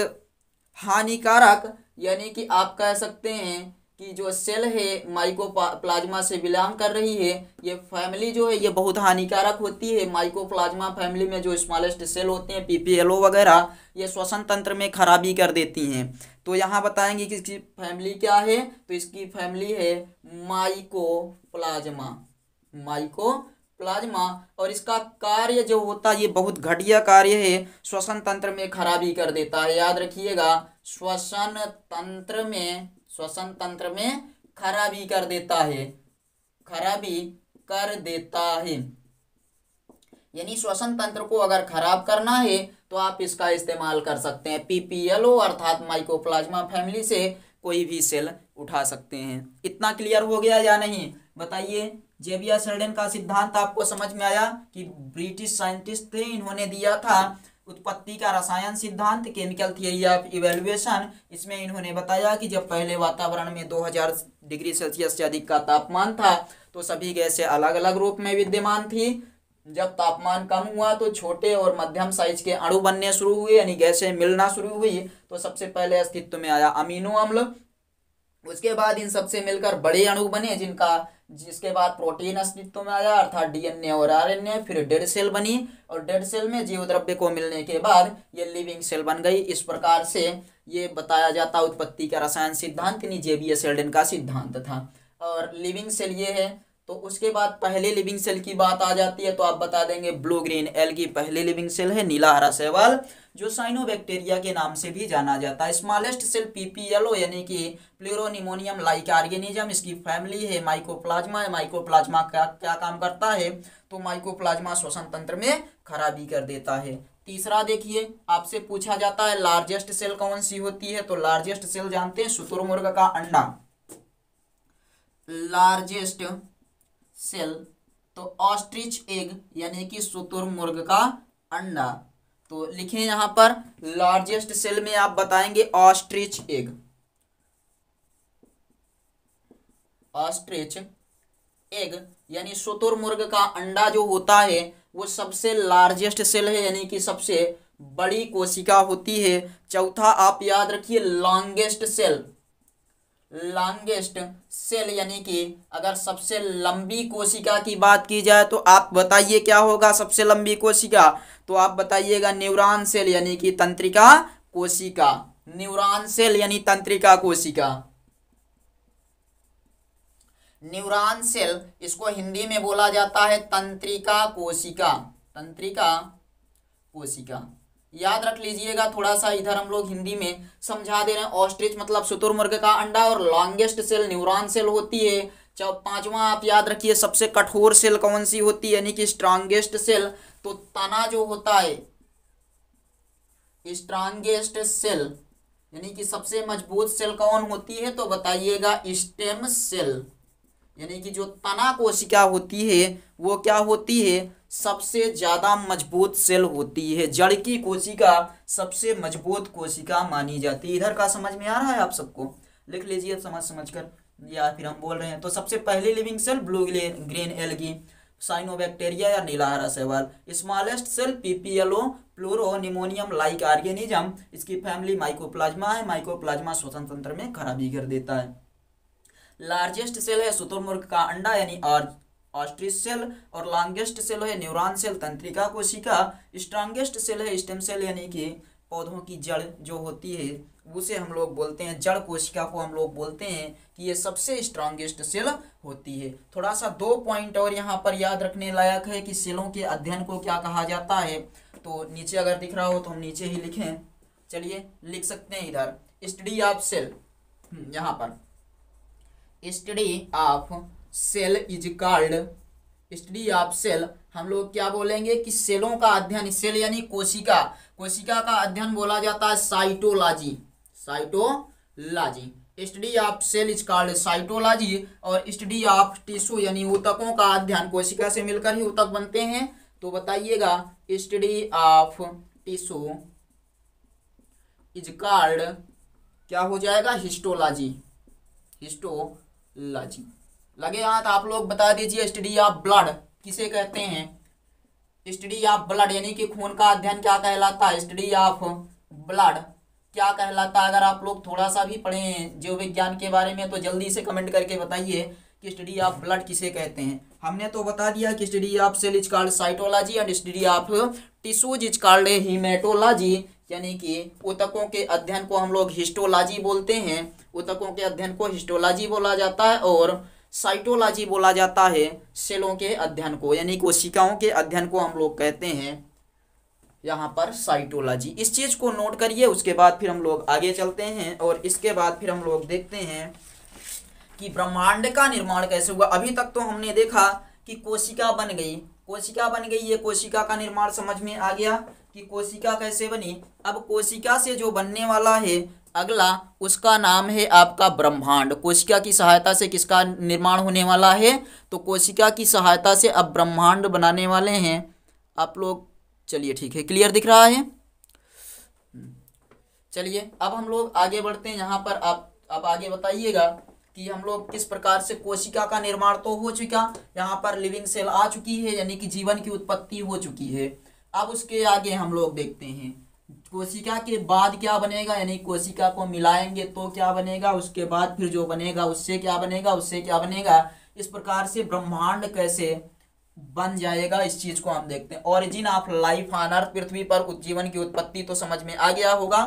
हानिकारक, यानी कि आप कह सकते हैं कि जो सेल है माइकोप्लाज्मा से बिलोंग कर रही है, ये फैमिली जो है ये बहुत हानिकारक होती है। माइकोप्लाज्मा फैमिली में जो स्मॉलेस्ट सेल होते हैं PPLO वगैरह, ये श्वसन तंत्र में खराबी कर देती हैं। तो यहाँ बताएंगे कि इसकी फैमिली क्या है, तो इसकी फैमिली है माइकोप्लाज्मा, माइकोप्लाज्मा। और इसका कार्य जो होता है ये बहुत घटिया कार्य है, श्वसन तंत्र में खराबी कर देता है। याद रखिएगा, श्वसन तंत्र में खराबी कर देता है, खराबी कर देता है। यानी श्वसन तंत्र को अगर खराब करना है तो आप इसका इस्तेमाल कर सकते हैं। PPLO अर्थात माइकोप्लाज्मा फैमिली से कोई भी सेल उठा सकते हैं। इतना क्लियर हो गया या नहीं, बताइए। जेवियर शेल्डन का सिद्धांत आपको समझ में आया कि ब्रिटिश साइंटिस्ट थे, इन्होंने दिया था उत्पत्ति का रसायन सिद्धांत, केमिकल थियरी ऑफ इवैल्यूएशन। इसमें इन्होंने बताया कि जब पहले वातावरण में 2000 डिग्री सेल्सियस से अधिक का तापमान था तो सभी गैसें अलग अलग रूप में विद्यमान थी। जब तापमान कम हुआ तो छोटे और मध्यम साइज के अणु बनने शुरू हुए, यानी गैसें मिलना शुरू हुई। तो सबसे पहले अस्तित्व में आया अमीनो अम्ल, उसके बाद इन सबसे मिलकर बड़े अणु बने जिसके बाद प्रोटीन अस्तित्व में आया अर्थात DNA और RNA। फिर डेड सेल बनी और डेड सेल में जीव द्रव्य को मिलने के बाद ये लिविंग सेल बन गई। इस प्रकार से ये बताया जाता उत्पत्ति का रसायन सिद्धांत, यानी जेवियर शेल्डन का सिद्धांत था। और लिविंग सेल ये है। तो उसके बाद पहले लिविंग सेल की बात आ जाती है, तो आप बता देंगे ब्लू ग्रीन एल्गी पहले लिविंग सेल है, नीला हरा शैवाल जो साइनोबैक्टीरिया के नाम से भी जाना जाता है। स्मॉलेस्ट सेल PPLO यानी कि प्लूरोनिमोनियम लाइक ऑर्गेनिज्म, इसकी फैमिली है माइकोप्लाज्मा। माइकोप्लाज्मा क्या काम करता है, तो माइकोप्लाज्मा श्वसन तंत्र में खराबी कर देता है। तीसरा देखिए, आपसे पूछा जाता है लार्जेस्ट सेल कौन सी होती है, तो लार्जेस्ट सेल जानते हैं शुतुरमुर्ग का अंडा, लार्जेस्ट सेल तो ऑस्ट्रिच एग यानी कि शुतुरमुर्ग का अंडा। तो लिखें यहां पर लार्जेस्ट सेल में आप बताएंगे ऑस्ट्रिच एग, ऑस्ट्रिच एग यानी शुतुरमुर्ग का अंडा जो होता है वो सबसे लार्जेस्ट सेल है, यानी कि सबसे बड़ी कोशिका होती है। चौथा आप याद रखिए लॉन्गेस्ट सेल। लॉन्गेस्ट सेल यानी कि अगर सबसे लंबी कोशिका की बात की जाए तो आप बताइए क्या होगा सबसे लंबी कोशिका। तो आप बताइएगा न्यूरॉन सेल यानी कि तंत्रिका कोशिका। न्यूरॉन सेल यानी तंत्रिका कोशिका। न्यूरॉन सेल इसको हिंदी में बोला जाता है तंत्रिका कोशिका। तंत्रिका कोशिका याद रख लीजिएगा। थोड़ा सा इधर हम लोग हिंदी में समझा दे रहे हैं। ऑस्ट्रिच मतलब शुतुरमुर्ग का अंडा और लॉन्गेस्ट सेल न्यूरॉन सेल होती है। पांचवा आप याद रखिए सबसे कठोर सेल कौन सी होती है यानी कि स्ट्रांगेस्ट सेल। तो तना जो होता है स्ट्रांगेस्ट सेल यानी कि सबसे मजबूत सेल कौन होती है तो बताइएगा स्टेम सेल। यानी कि जो तना कोशिका होती है वो क्या होती है सबसे ज्यादा मजबूत सेल होती है। जड़ की कोशिका सबसे मजबूत कोशिका मानी जाती है। इधर का समझ में आ रहा है आप सबको? लिख लीजिए समझ कर या फिर हम बोल रहे हैं। तो सबसे पहली living cell blue green algae cyanobacteria या नीला हरा शैवाल। Smallest cell PPLO pleuro pneumonia like organism. इसकी फैमिली माइकोप्लाज्मा है। माइकोप्लाज्मा श्वसन तंत्र में खराबी कर देता है। लार्जेस्ट सेल है शुतुरमुर्ग का अंडा यानी ऑस्ट्रिच सेल। और लॉन्गेस्ट सेल है न्यूरॉन सेल तंत्रिका कोशिका। स्ट्रांगेस्ट सेल है स्टेम सेल यानी कि पौधों की जड़ जो होती है उसे हम लोग बोलते हैं जड़ कोशिका को हम लोग बोलते हैं कि ये सबसे स्ट्रांगेस्ट सेल होती है। थोड़ा सा 2 पॉइंट और यहाँ पर याद रखने लायक है कि सेलों के अध्ययन को क्या कहा जाता है। तो नीचे अगर दिख रहा हो तो हम नीचे ही लिखें। चलिए लिख सकते हैं इधर स्टडी ऑफ सेल। यहाँ पर study of cell is called study of cell. हम लोग क्या बोलेंगे कि सेलों का अध्ययन। सेल यानी कोशिका। कोशिका का अध्ययन बोला जाता है cytology. Cytology study of cell is called cytology. और स्टडी ऑफ टिश्यू यानी ऊतकों का अध्ययन। कोशिका से मिलकर ही ऊतक बनते हैं। तो बताइएगा study of tissue is called क्या हो जाएगा हिस्टोलॉजी। हिस्टोलॉजी लगे हाथ आप लोग बता दीजिए। स्टडी ऑफ ब्लड किसे कहते हैं? स्टडी ऑफ ब्लड यानी कि खून का अध्ययन क्या कहलाता है? स्टडी ऑफ ब्लड क्या कहलाता है? अगर आप लोग थोड़ा सा भी पढ़े जीव विज्ञान के बारे में तो जल्दी से कमेंट करके बताइए कि स्टडी ऑफ ब्लड किसे कहते हैं। हमने तो बता दिया कि study of cell is called cytology and study of tissues is called haematology. यानी कि ऊतकों के अध्ययन को हम लोग हिस्टोलॉजी बोलते हैं। ऊतकों के अध्ययन को हिस्टोलॉजी बोला जाता है और साइटोलॉजी बोला जाता है सेलों के अध्ययन को यानी कोशिकाओं के अध्ययन को हम लोग कहते हैं यहाँ पर साइटोलॉजी। इस चीज को नोट करिए। उसके बाद फिर हम लोग आगे चलते हैं और इसके बाद फिर हम लोग देखते हैं कि ब्रह्मांड का निर्माण कैसे हुआ। अभी तक तो हमने देखा कि कोशिका बन गई। ये कोशिका का निर्माण समझ में आ गया कि कोशिका कैसे बनी। अब कोशिका से जो बनने वाला है अगला उसका नाम है आपका ब्रह्मांड। कोशिका की सहायता से किसका निर्माण होने वाला है? तो कोशिका की सहायता से अब ब्रह्मांड बनाने वाले हैं आप लोग। चलिए ठीक है, क्लियर दिख रहा है। चलिए अब हम लोग आगे बढ़ते हैं। यहाँ पर आप अब आगे बताइएगा कि हम लोग किस प्रकार से कोशिका का निर्माण तो हो चुका। यहाँ पर लिविंग सेल आ चुकी है यानी कि जीवन की उत्पत्ति हो चुकी है। अब उसके आगे हम लोग देखते हैं कोशिका के बाद क्या बनेगा। यानी कोशिका को मिलाएंगे तो क्या बनेगा, उसके बाद फिर जो बनेगा उससे क्या बनेगा। इस प्रकार से ब्रह्मांड कैसे बन जाएगा इस चीज को हम देखते हैं। Origin of life on earth पृथ्वी पर जीवन की उत्पत्ति तो समझ में आ गया होगा।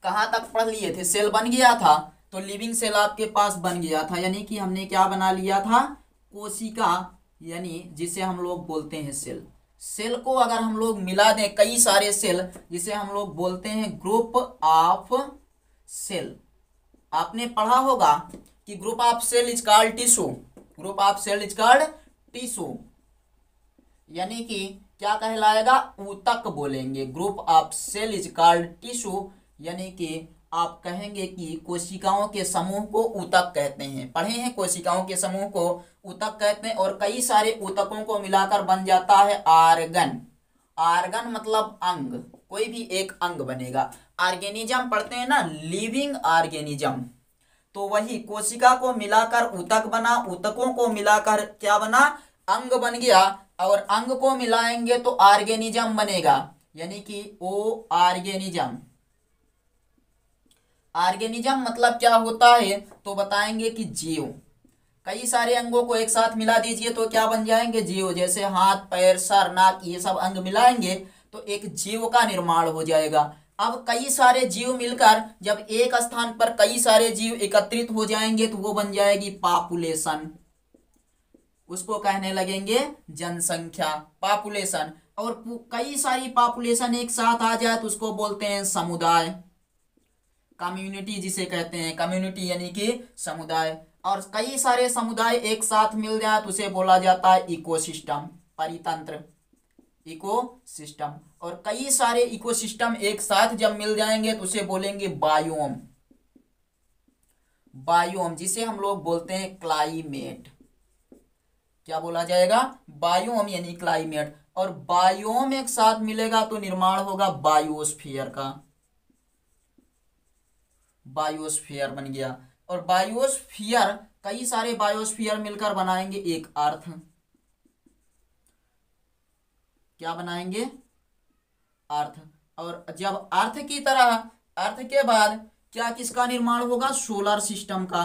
कहाँ तक पढ़ लिए थे? सेल बन गया था तो लिविंग सेल आपके पास बन गया था। यानी कि हमने क्या बना लिया था? कोशिका यानी जिसे हम लोग बोलते हैं सेल। सेल को अगर हम लोग मिला दें कई सारे सेल जिसे हम लोग बोलते हैं ग्रुप ऑफ सेल। आपने पढ़ा होगा कि group of cell is called tissue. Group of cell is called tissue यानी कि क्या कहलाएगा? ऊतक बोलेंगे। Group of cell is called tissue यानी कि आप कहेंगे कि कोशिकाओं के समूह को ऊतक कहते हैं। पढ़े हैं कोशिकाओं के समूह को ऊतक कहते हैं। और कई सारे ऊतकों को मिलाकर बन जाता है ऑर्गन। ऑर्गन मतलब अंग, कोई भी एक अंग बनेगा। ऑर्गेनिज्म पढ़ते हैं ना, लिविंग ऑर्गेनिज्म। तो वही कोशिका को मिलाकर ऊतक बना, ऊतकों को मिलाकर क्या बना? अंग बन गया। और अंग को मिलाएंगे तो ऑर्गेनिज्म बनेगा। यानी कि ऑर्गेनिज्म। ऑर्गेनिज्म मतलब क्या होता है तो बताएंगे कि जीव। कई सारे अंगों को एक साथ मिला दीजिए तो क्या बन जाएंगे, जीव। जैसे हाथ, पैर, सर, नाक, ये सब अंग मिलाएंगे तो एक जीव का निर्माण हो जाएगा। अब कई सारे जीव मिलकर जब एक स्थान पर कई सारे जीव एकत्रित हो जाएंगे तो वो बन जाएगी पॉपुलेशन। उसको कहने लगेंगे जनसंख्या, पॉपुलेशन। और कई सारी पॉपुलेशन एक साथ आ जाए तो उसको बोलते हैं समुदाय, कम्युनिटी जिसे कहते हैं। कम्युनिटी यानी कि समुदाय। और कई सारे समुदाय एक साथ मिल जाए तो उसे बोला जाता है इकोसिस्टम, परितंत्र, इकोसिस्टम। और कई सारे इकोसिस्टम एक साथ जब मिल जाएंगे तो उसे बोलेंगे बायोम, बायोम जिसे हम लोग बोलते हैं क्लाइमेट। क्या बोला जाएगा, बायोम यानी क्लाइमेट। और बायोम एक साथ मिलेगा तो निर्माण होगा बायोस्फीयर का, बायोस्फीयर बन गया। और बायोस्फीयर, कई सारे बायोस्फीयर मिलकर बनाएंगे एक अर्थ। क्या बनाएंगे, अर्थ। और जब अर्थ की तरह, अर्थ के बाद क्या किसका निर्माण होगा, सोलर सिस्टम का,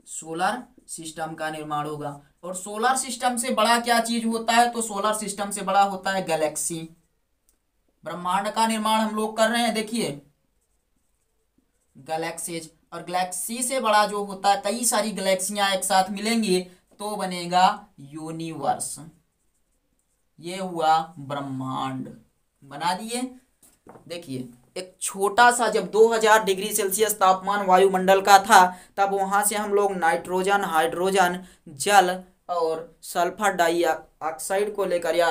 सोलर सिस्टम का निर्माण होगा। और सोलर सिस्टम से बड़ा क्या चीज होता है तो सोलर सिस्टम से बड़ा होता है गैलेक्सी। ब्रह्मांड का निर्माण हम लोग कर रहे हैं, देखिए गैलेक्सीज। और गैलेक्सी से बड़ा जो होता है, कई सारी गैलेक्सियां एक साथ मिलेंगी तो बनेगा यूनिवर्स। ये हुआ ब्रह्मांड, बना दिए। देखिए एक छोटा सा, जब 2000 डिग्री सेल्सियस तापमान वायुमंडल का था तब वहां से हम लोग नाइट्रोजन, हाइड्रोजन, जल और सल्फर डाइऑक्साइड को लेकर, या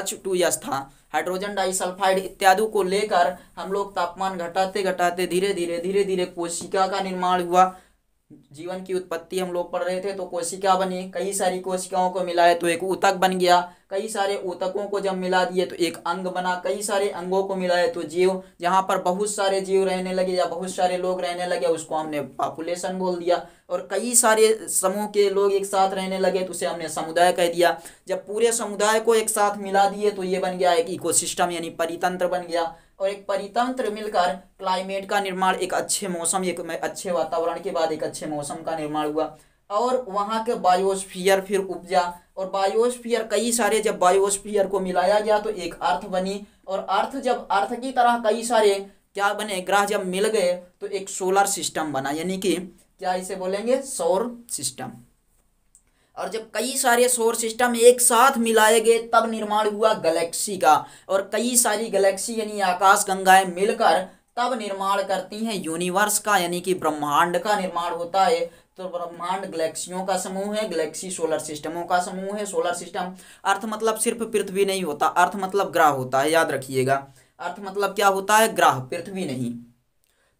H2S था, हाइड्रोजन डाइसल्फाइड इत्यादि को लेकर हम लोग तापमान घटाते घटाते धीरे धीरे धीरे धीरे कोशिका का निर्माण हुआ। जीवन की उत्पत्ति हम लोग पढ़ रहे थे तो कोशिका बनी। कई सारी कोशिकाओं को मिलाए तो एक ऊतक बन गया। कई सारे ऊतकों को जब मिला दिए तो एक अंग बना। कई सारे अंगों को मिलाए तो जीव। जहां पर बहुत सारे जीव रहने लगे या बहुत सारे लोग रहने लगे उसको हमने पॉपुलेशन बोल दिया। और कई सारे समूह के लोग एक साथ रहने लगे तो उसे हमने समुदाय कह दिया। जब पूरे समुदाय को एक साथ मिला दिए तो ये बन गया एक इकोसिस्टम यानी परितंत्र बन गया। और एक परितंत्र मिलकर क्लाइमेट का निर्माण, एक अच्छे मौसम, एक अच्छे वातावरण के बाद एक अच्छे मौसम का निर्माण हुआ। और वहाँ के बायोस्फीयर फिर उपजा। और बायोस्फीयर, कई सारे जब बायोस्फीयर को मिलाया गया तो एक अर्थ बनी। और अर्थ, जब अर्थ की तरह कई सारे क्या बने, ग्रह जब मिल गए तो एक सोलर सिस्टम बना, यानी कि क्या इसे बोलेंगे, सौर सिस्टम। और जब कई सारे सौर सिस्टम एक साथ मिलाए गए तब निर्माण हुआ गैलेक्सी का। और कई सारी गैलेक्सी यानी आकाश गंगाएं मिलकर तब निर्माण करती हैं यूनिवर्स का, यानी कि ब्रह्मांड का निर्माण होता है। तो ब्रह्मांड गैलेक्सियों का समूह है, गैलेक्सी सोलर सिस्टमों का समूह है। सोलर सिस्टम, अर्थ मतलब सिर्फ पृथ्वी नहीं होता, अर्थ मतलब ग्रह होता है, याद रखिएगा। अर्थ मतलब क्या होता है, ग्रह, पृथ्वी नहीं।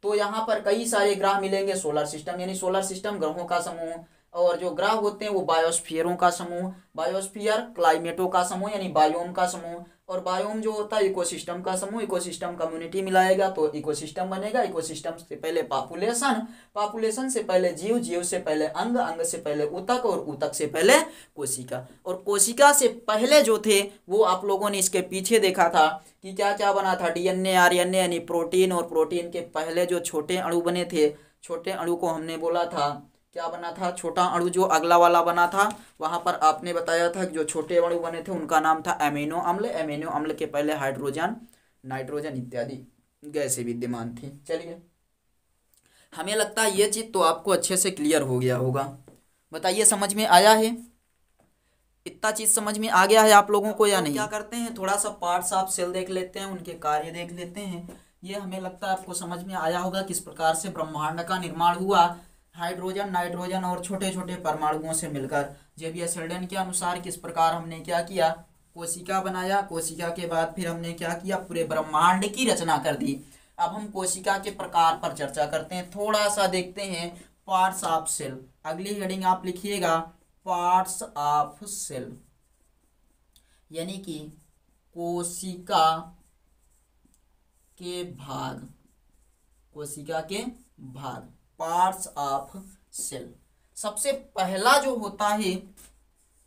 तो यहाँ पर कई सारे ग्रह मिलेंगे, सोलर सिस्टम यानी सोलर सिस्टम ग्रहों का समूह। और जो ग्रह होते हैं वो बायोस्फीयरों का समूह, बायोस्फीयर क्लाइमेटों का समूह यानी बायोम का समूह। और बायोम जो होता है इकोसिस्टम का समूह। इकोसिस्टम कम्युनिटी मिलाएगा तो इकोसिस्टम बनेगा। इकोसिस्टम से पहले पॉपुलेशन, पॉपुलेशन से पहले जीव, जीव से पहले अंग, अंग से पहले ऊतक और ऊतक से पहले कोशिका। और कोशिका से पहले जो थे वो आप लोगों ने इसके पीछे देखा था कि क्या क्या बना था, DNA, RNA यानी प्रोटीन। और प्रोटीन के पहले जो छोटे अणु बने थे, छोटे अणु को हमने बोला था, क्या बना था, छोटा अणु जो अगला वाला बना था वहां पर आपने बताया था कि जो छोटे अणु बने थे उनका नाम था एमिनो अम्ल। एमिनो अम्ल के पहले हाइड्रोजन, नाइट्रोजन इत्यादि गैसें विद्यमान थी। चलिए, हमें लगता है ये चीज तो आपको अच्छे से क्लियर हो गया होगा। बताइए समझ में आया है, इतना चीज समझ में आ गया है आप लोगों को या नहीं। क्या करते हैं, थोड़ा सा पार्ट्स ऑफ सेल देख लेते हैं, उनके कार्य देख लेते हैं। ये हमें लगता है आपको समझ में आया होगा किस प्रकार से ब्रह्मांड का निर्माण हुआ, हाइड्रोजन, नाइट्रोजन और छोटे छोटे परमाणुओं से मिलकर। जेवियर शेल्डन के अनुसार किस प्रकार हमने क्या किया, कोशिका बनाया। कोशिका के बाद फिर हमने क्या किया, पूरे ब्रह्मांड की रचना कर दी। अब हम कोशिका के प्रकार पर चर्चा करते हैं, थोड़ा सा देखते हैं पार्ट्स ऑफ सेल। अगली हेडिंग आप लिखिएगा पार्ट्स ऑफ सेल, यानी कि कोशिका के भाग, कोशिका के भाग, पार्ट्स ऑफ सेल। सबसे पहला जो होता है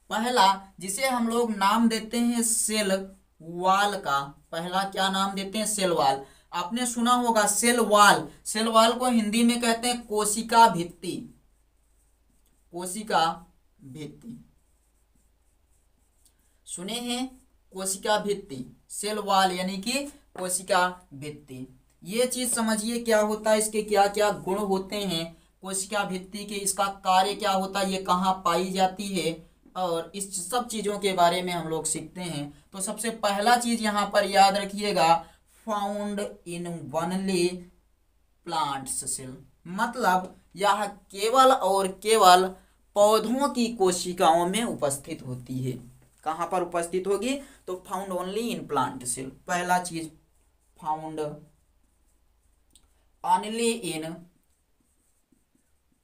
पहला जिसे हम लोग नाम देते हैं सेल वाल का, पहला क्या नाम देते हैं? Cell wall. आपने सुना होगा सेल वाल, सेल वाल को हिंदी में कहते हैं कोशिका भित्ति, कोशिका भित्ति, सुने हैं? कोशिका भित्ति, सेल वाल यानी कि कोशिका भित्ति। ये चीज समझिए क्या होता है, इसके क्या क्या गुण होते हैं कोशिका भित्ति के, इसका कार्य क्या होता है, ये कहाँ पाई जाती है, और इस सब चीजों के बारे में हम लोग सीखते हैं। तो सबसे पहला चीज यहाँ पर याद रखिएगा, found in only plants cell, मतलब यह केवल और केवल पौधों की कोशिकाओं में उपस्थित होती है। कहाँ पर उपस्थित होगी? तो found only in plant cell, पहला चीज found only in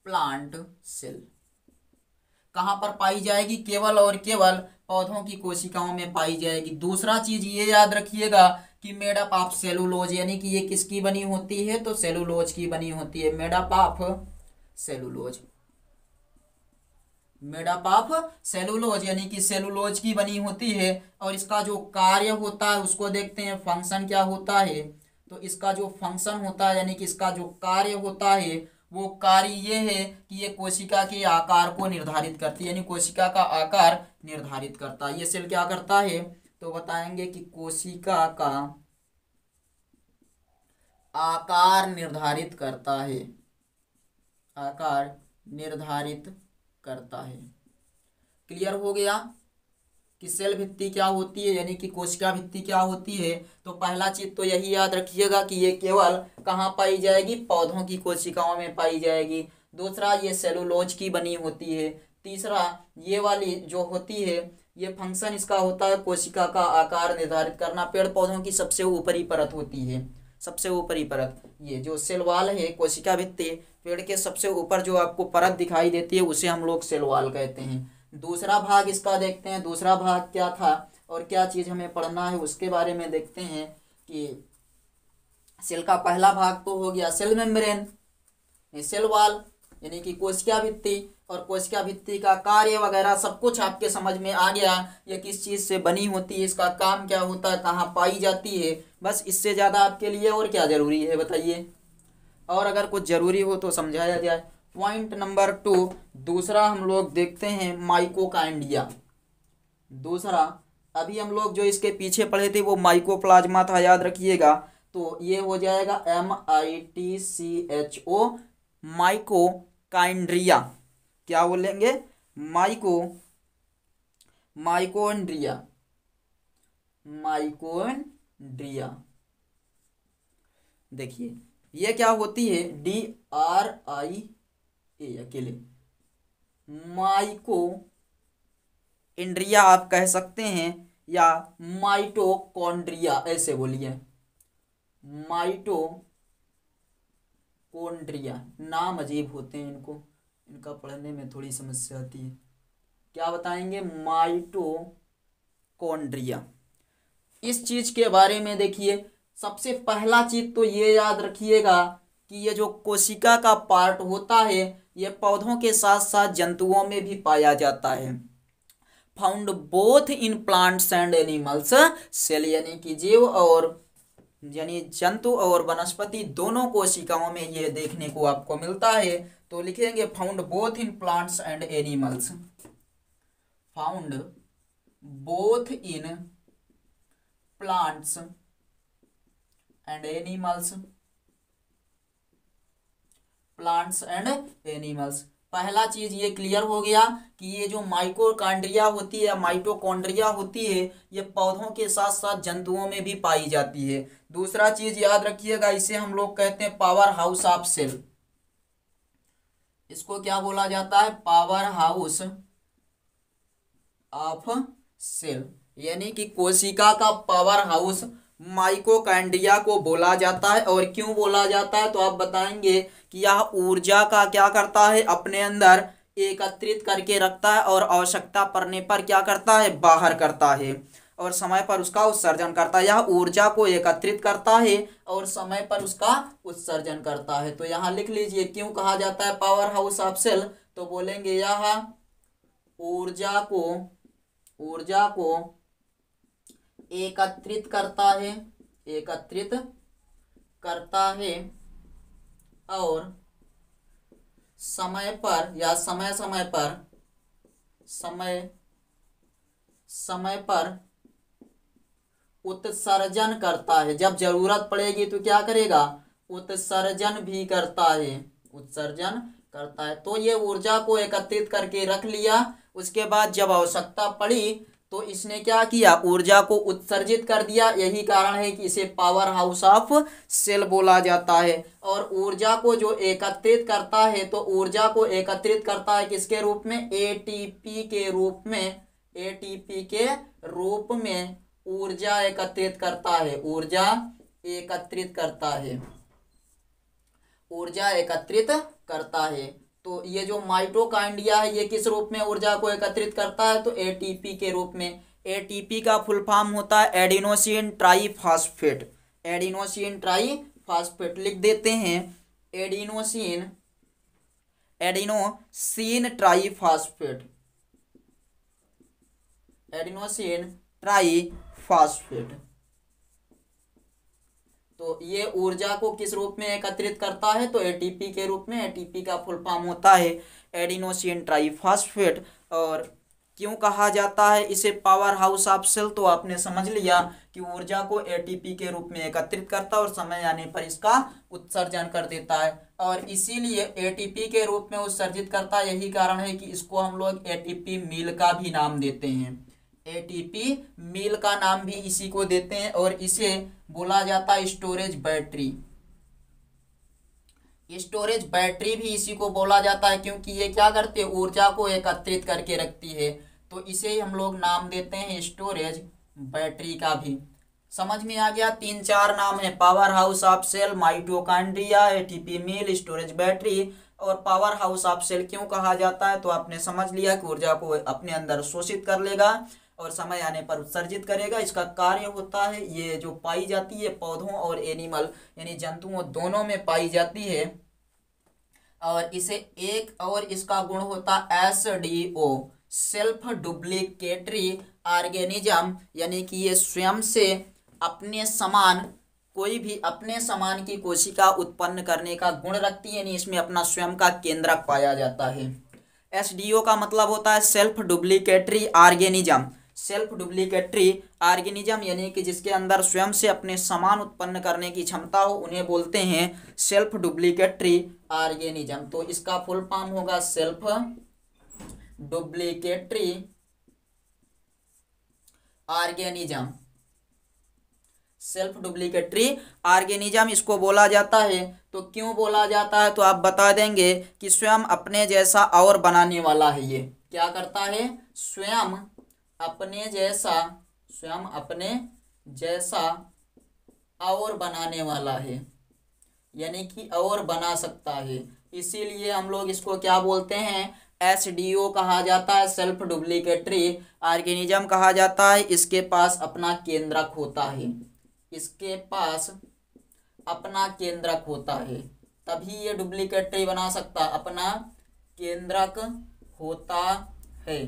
plant cell, कहाँ पर पाई जाएगी? केवल और केवल पौधों की कोशिकाओं में पाई जाएगी। दूसरा चीज ये याद रखिएगा कि मेड अप ऑफ सेलुलोज, यानी कि ये किसकी बनी होती है? तो सेलुलोज की बनी होती है, made up of cellulose, made up of cellulose यानी कि सेलुलोज की बनी होती है। और इसका जो कार्य होता है उसको देखते हैं, फंक्शन क्या होता है। तो इसका जो फंक्शन होता है यानी कि इसका जो कार्य होता है वो कार्य ये है कि ये कोशिका के आकार को निर्धारित करती है, यानी कोशिका का आकार निर्धारित करता है। ये सेल क्या करता है? तो बताएंगे कि कोशिका का आकार निर्धारित करता है, आकार निर्धारित करता है। क्लियर हो गया कि सेल भित्ति क्या होती है, यानी कि कोशिका भित्ति क्या होती है। तो पहला चीज तो यही याद रखिएगा कि ये केवल कहाँ पाई जाएगी? पौधों की कोशिकाओं में पाई जाएगी। दूसरा, ये सेलुलोज की बनी होती है। तीसरा, ये वाली जो होती है ये फंक्शन इसका होता है कोशिका का आकार निर्धारित करना। पेड़ पौधों की सबसे ऊपरी परत होती है, सबसे ऊपरी परत, ये जो सेल वाल है कोशिका भित्ति, पेड़ के सबसे ऊपर जो आपको परत दिखाई देती है उसे हम लोग सेल वाल कहते हैं। दूसरा भाग इसका देखते हैं, दूसरा भाग क्या था और क्या चीज हमें पढ़ना है उसके बारे में देखते हैं कि सेल का पहला भाग तो हो गया सेल मेम्ब्रेन, सेल वाल यानी कि कोशिका भित्ति, और कोशिका भित्ति का कार्य वगैरह सब कुछ आपके समझ में आ गया। ये किस चीज से बनी होती है, इसका काम क्या होता है, कहाँ पाई जाती है। बस इससे ज्यादा आपके लिए और क्या जरूरी है बताइए? और अगर कुछ जरूरी हो तो समझाया जाए। पॉइंट नंबर 2, दूसरा हम लोग देखते हैं माइकोकाइंडिया। दूसरा अभी हम लोग जो इसके पीछे पढ़े थे वो माइकोप्लाज्मा था, याद रखिएगा। तो ये हो जाएगा MITCHO, माइकोकाइंड्रिया। क्या बोलेंगे? माइकोन्ड्रिया, माइकोन्ड्रिया। देखिए ये क्या होती है, DRIA अकेले, माइको इंड्रिया आप कह सकते हैं, या माइटोकॉन्ड्रिया ऐसे बोलिए, माइटोकॉन्ड्रिया। नाम अजीब होते हैं इनको, इनका पढ़ने में थोड़ी समस्या आती है। क्या बताएंगे? माइटोकॉन्ड्रिया। इस चीज के बारे में देखिए, सबसे पहला चीज तो ये याद रखिएगा कि ये जो कोशिका का पार्ट होता है ये पौधों के साथ साथ जंतुओं में भी पाया जाता है। Found both in plants and animals cell, यानी कि जीव और यानी जंतु और वनस्पति दोनों कोशिकाओं में ये देखने को आपको मिलता है। तो लिखेंगे found both in plants and animals, found both in plants and animals, plants and animals. पहला चीज ये क्लियर हो गया कि ये जो माइटोकॉन्ड्रिया होती है, माइटोकॉन्ड्रिया होती है, ये पौधों के साथ साथ जंतुओं में भी पाई जाती है। दूसरा चीज याद रखिएगा, इसे हम लोग कहते हैं पावर हाउस ऑफ सेल। इसको क्या बोला जाता है? पावर हाउस ऑफ सेल, यानी कि कोशिका का पावर हाउस माइटोकॉन्ड्रिया को बोला जाता है। और क्यों बोला जाता है तो आप बताएंगे कि यह ऊर्जा का क्या करता है, अपने अंदर एकत्रित करके रखता है और आवश्यकता पड़ने पर क्या करता है, बाहर करता है, और समय पर उसका उत्सर्जन करता है। यह ऊर्जा को एकत्रित करता है और समय पर उसका उत्सर्जन करता है। तो यहाँ लिख लीजिए क्यों कहा जाता है पावर हाउस ऑफ सेल, तो बोलेंगे यह ऊर्जा को एकत्रित करता है और समय पर उत्सर्जन करता है। जब जरूरत पड़ेगी तो क्या करेगा, उत्सर्जन भी करता है। तो ये ऊर्जा को एकत्रित करके रख लिया। उसके बाद जब आवश्यकता पड़ी तो इसने क्या किया, ऊर्जा को उत्सर्जित कर दिया। यही कारण है कि इसे पावर हाउस ऑफ सेल बोला जाता है। और ऊर्जा को जो एकत्रित करता है, तो ऊर्जा को एकत्रित करता है किसके रूप में, एटीपी के रूप में। एटीपी के रूप में ऊर्जा एकत्रित करता है। ऊर्जा एकत्रित करता है। तो ये जो माइटोकॉन्ड्रिया है ये किस रूप में ऊर्जा को एकत्रित करता है, तो एटीपी के रूप में। एटीपी का फुल फॉर्म होता है एडिनोसिन ट्राईफॉस्फेट। एडिनोसिन ट्राईफॉस्फेट लिख देते हैं, एडिनोसिन ट्राईफॉस्फेट। Adenosine triphosphate. तो ये ऊर्जा को किस रूप में एकत्रित करता है, तो एटीपी के रूप में। एटीपी का फुल फॉर्म होता है एडिनोसिन ट्राईफॉस्फेट। और क्यों कहा जाता है इसे पावर हाउस ऑफ सेल, तो आपने समझ लिया कि ऊर्जा को एटीपी के रूप में एकत्रित करता है और समय आने पर इसका उत्सर्जन कर देता है। और इसीलिए एटीपी के रूप में उत्सर्जित करता है। यही कारण है कि इसको हम लोग एटीपी मील का भी नाम देते हैं। एटीपी मील का नाम भी इसी को देते हैं। और इसे बोला जाता है स्टोरेज बैटरी। स्टोरेज बैटरी भी इसी को बोला जाता है, क्योंकि ये क्या करती है, ऊर्जा को एकत्रित करके रखती है। तो इसे हम लोग नाम देते हैं स्टोरेज बैटरी का भी। समझ में आ गया, 3-4 नाम है, power house of cell, mitochondria, ATP mill, storage battery. और पावर हाउस ऑफ सेल क्यों कहा जाता है, तो आपने समझ लिया कि ऊर्जा को अपने अंदर शोषित कर लेगा और समय आने पर उत्सर्जित करेगा। इसका कार्य होता है, ये जो पाई जाती है पौधों और एनिमल यानी जंतुओं दोनों में पाई जाती है। और इसे इसका गुण होता है SDO, सेल्फ डुप्लीकेटरी ऑर्गेनिज्म, यानी कि ये स्वयं से अपने समान कोई भी अपने समान की कोशिका उत्पन्न करने का गुण रखती है, यानी इसमें अपना स्वयं का केंद्रक पाया जाता है। SDO का मतलब होता है self duplicatory organism. Self duplicatory organism यानी कि जिसके अंदर स्वयं से अपने समान उत्पन्न करने की क्षमता हो, उन्हें बोलते हैं सेल्फ डुप्लीकेटरी ऑर्गेनिज्म। तो इसका फुल फॉर्म होगा self duplicatory organism. Self duplicatory organism इसको बोला जाता है। तो क्यों बोला जाता है, तो आप बता देंगे कि स्वयं अपने जैसा और बनाने वाला है। ये क्या करता है, स्वयं अपने जैसा और बनाने वाला है, यानी कि और बना सकता है। इसीलिए हम लोग इसको क्या बोलते हैं, SDO कहा जाता है, सेल्फ डुप्लीकेटरी ऑर्गेनिज्म कहा जाता है। इसके पास अपना केंद्रक होता है, इसके पास अपना केंद्रक होता है, तभी ये डुप्लीकेटरी बना सकता, अपना केंद्रक होता है।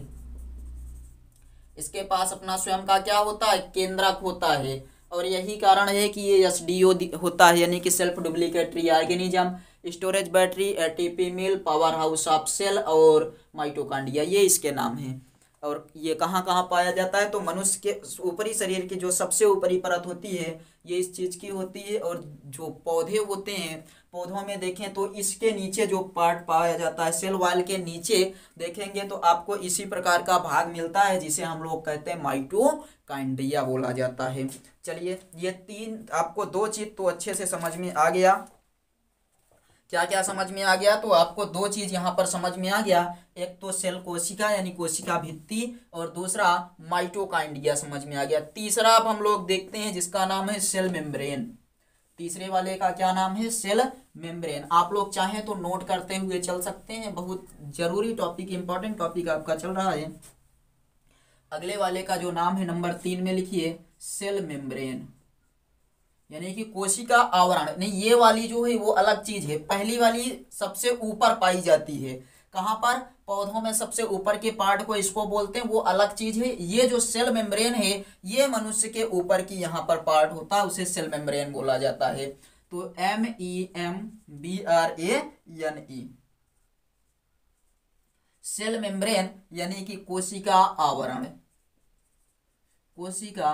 इसके पास अपना स्वयं का क्या होता है, केंद्रक होता है। और यही कारण है कि ये SDO होता है, यानी कि self duplicatory organism. Storage battery, ATP mill, power house of cell और माइटोकॉन्ड्रिया, ये इसके नाम हैं। और ये कहाँ कहाँ पाया जाता है, तो मनुष्य के ऊपरी शरीर की जो सबसे ऊपरी परत होती है ये इस चीज़ की होती है। और जो पौधे होते हैं, पौधों में देखें तो इसके नीचे जो पार्ट पाया जाता है, सेल वॉल के नीचे देखेंगे तो आपको इसी प्रकार का भाग मिलता है, जिसे हम लोग कहते हैं माइटोकॉन्ड्रिया बोला जाता है। चलिए, ये 3 आपको 2 चीज़ तो अच्छे से समझ में आ गया। क्या क्या समझ में आ गया, तो आपको 2 चीज़ यहाँ पर समझ में आ गया। एक तो सेल कोशिका यानी कोशिका भित्ति, और दूसरा माइटोकॉन्ड्रिया समझ में आ गया। तीसरा अब हम लोग देखते हैं, जिसका नाम है सेल मेम्ब्रेन। तीसरे वाले का क्या नाम है, सेल मेम्ब्रेन। आप लोग चाहें तो नोट करते हुए चल सकते हैं, बहुत जरूरी टॉपिक, इंपॉर्टेंट टॉपिक आपका चल रहा है। अगले वाले का जो नाम है नंबर 3 में लिखिए, सेल मेम्ब्रेन, यानी कि कोशिका आवरण। नहीं, ये वाली जो है वो अलग चीज है। पहली वाली सबसे ऊपर पाई जाती है, कहाँ पर, पौधों में सबसे ऊपर के पार्ट को इसको बोलते हैं, वो अलग चीज है। ये जो सेल मेम्ब्रेन है ये मनुष्य के ऊपर की यहाँ पर पार्ट होता है, उसे सेल मेम्ब्रेन बोला जाता है। तो MEMBRANE, सेल मेम्ब्रेन यानी कि कोशिका आवरण, कोशिका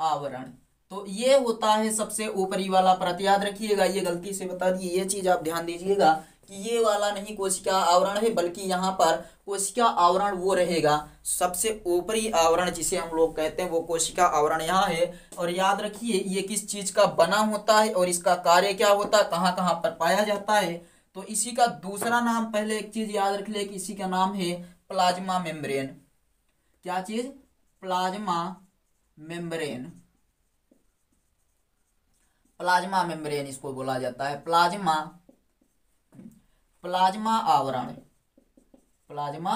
आवरण। तो ये होता है सबसे ऊपरी वाला परत। याद रखिएगा, ये गलती से बता दी, ये चीज आप ध्यान दीजिएगा कि ये वाला नहीं कोशिका आवरण है, बल्कि यहाँ पर कोशिका आवरण वो रहेगा सबसे ऊपरी आवरण जिसे हम लोग कहते हैं, वो कोशिका आवरण यहाँ है। और याद रखिए ये किस चीज का बना होता है और इसका कार्य क्या होता है, कहाँ कहाँ पर पाया जाता है। तो इसी का दूसरा नाम, पहले एक चीज याद रख ले कि इसी का नाम है प्लाज्मा मेम्ब्रेन। क्या चीज, प्लाज्मा मेम्ब्रेन, प्लाज्मा मेम्ब्रेन इसको बोला जाता है। प्लाज्मा, प्लाज्मा आवरण, प्लाज्मा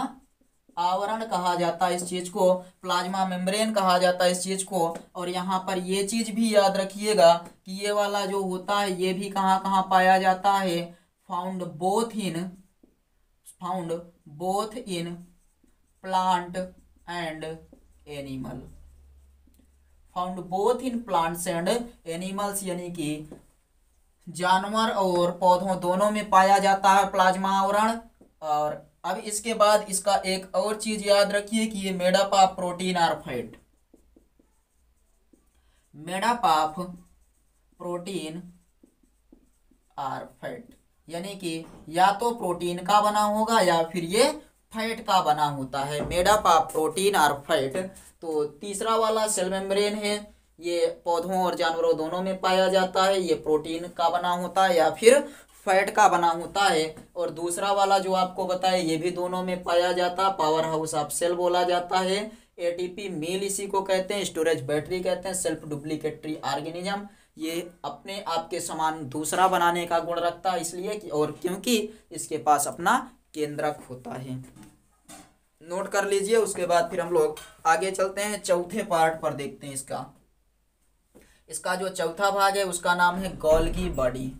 आवरण कहा जाता है इस चीज को, प्लाज्मा मेम्ब्रेन कहा जाता है इस चीज को। और यहाँ पर ये चीज भी याद रखिएगा कि ये वाला जो होता है ये भी कहाँ कहाँ पाया जाता है, found both in plant and animal, found both in plants and animals, यानी कि जानवर और पौधों दोनों में पाया जाता है प्लाज्मा आवरण। और अब इसके बाद इसका एक और चीज याद रखिए कि ये मेड अप ऑफ प्रोटीन और fat, made up of protein और फैट, यानी कि या तो प्रोटीन का बना होगा या फिर ये फैट का बना होता है, मेड अप ऑफ प्रोटीन और फैट। तो तीसरा वाला सेल मेम्ब्रेन है, ये पौधों और जानवरों दोनों में पाया जाता है, ये प्रोटीन का बना होता है या फिर फैट का बना होता है। और दूसरा वाला जो आपको बताया ये भी दोनों में पाया जाता, पावर हाउस ऑफ सेल बोला जाता है, ATP मील इसी को कहते हैं, स्टोरेज बैटरी कहते हैं, सेल्फ डुप्लीकेटरी ऑर्गेनिज्म, ये अपने आप के समान दूसरा बनाने का गुण रखता है, इसलिए कि और क्योंकि इसके पास अपना केंद्रक होता है। नोट कर लीजिए। उसके बाद फिर हम लोग आगे चलते हैं, चौथे पार्ट पर देखते हैं इसका जो चौथा भाग है उसका नाम है गोल्गी बॉडी।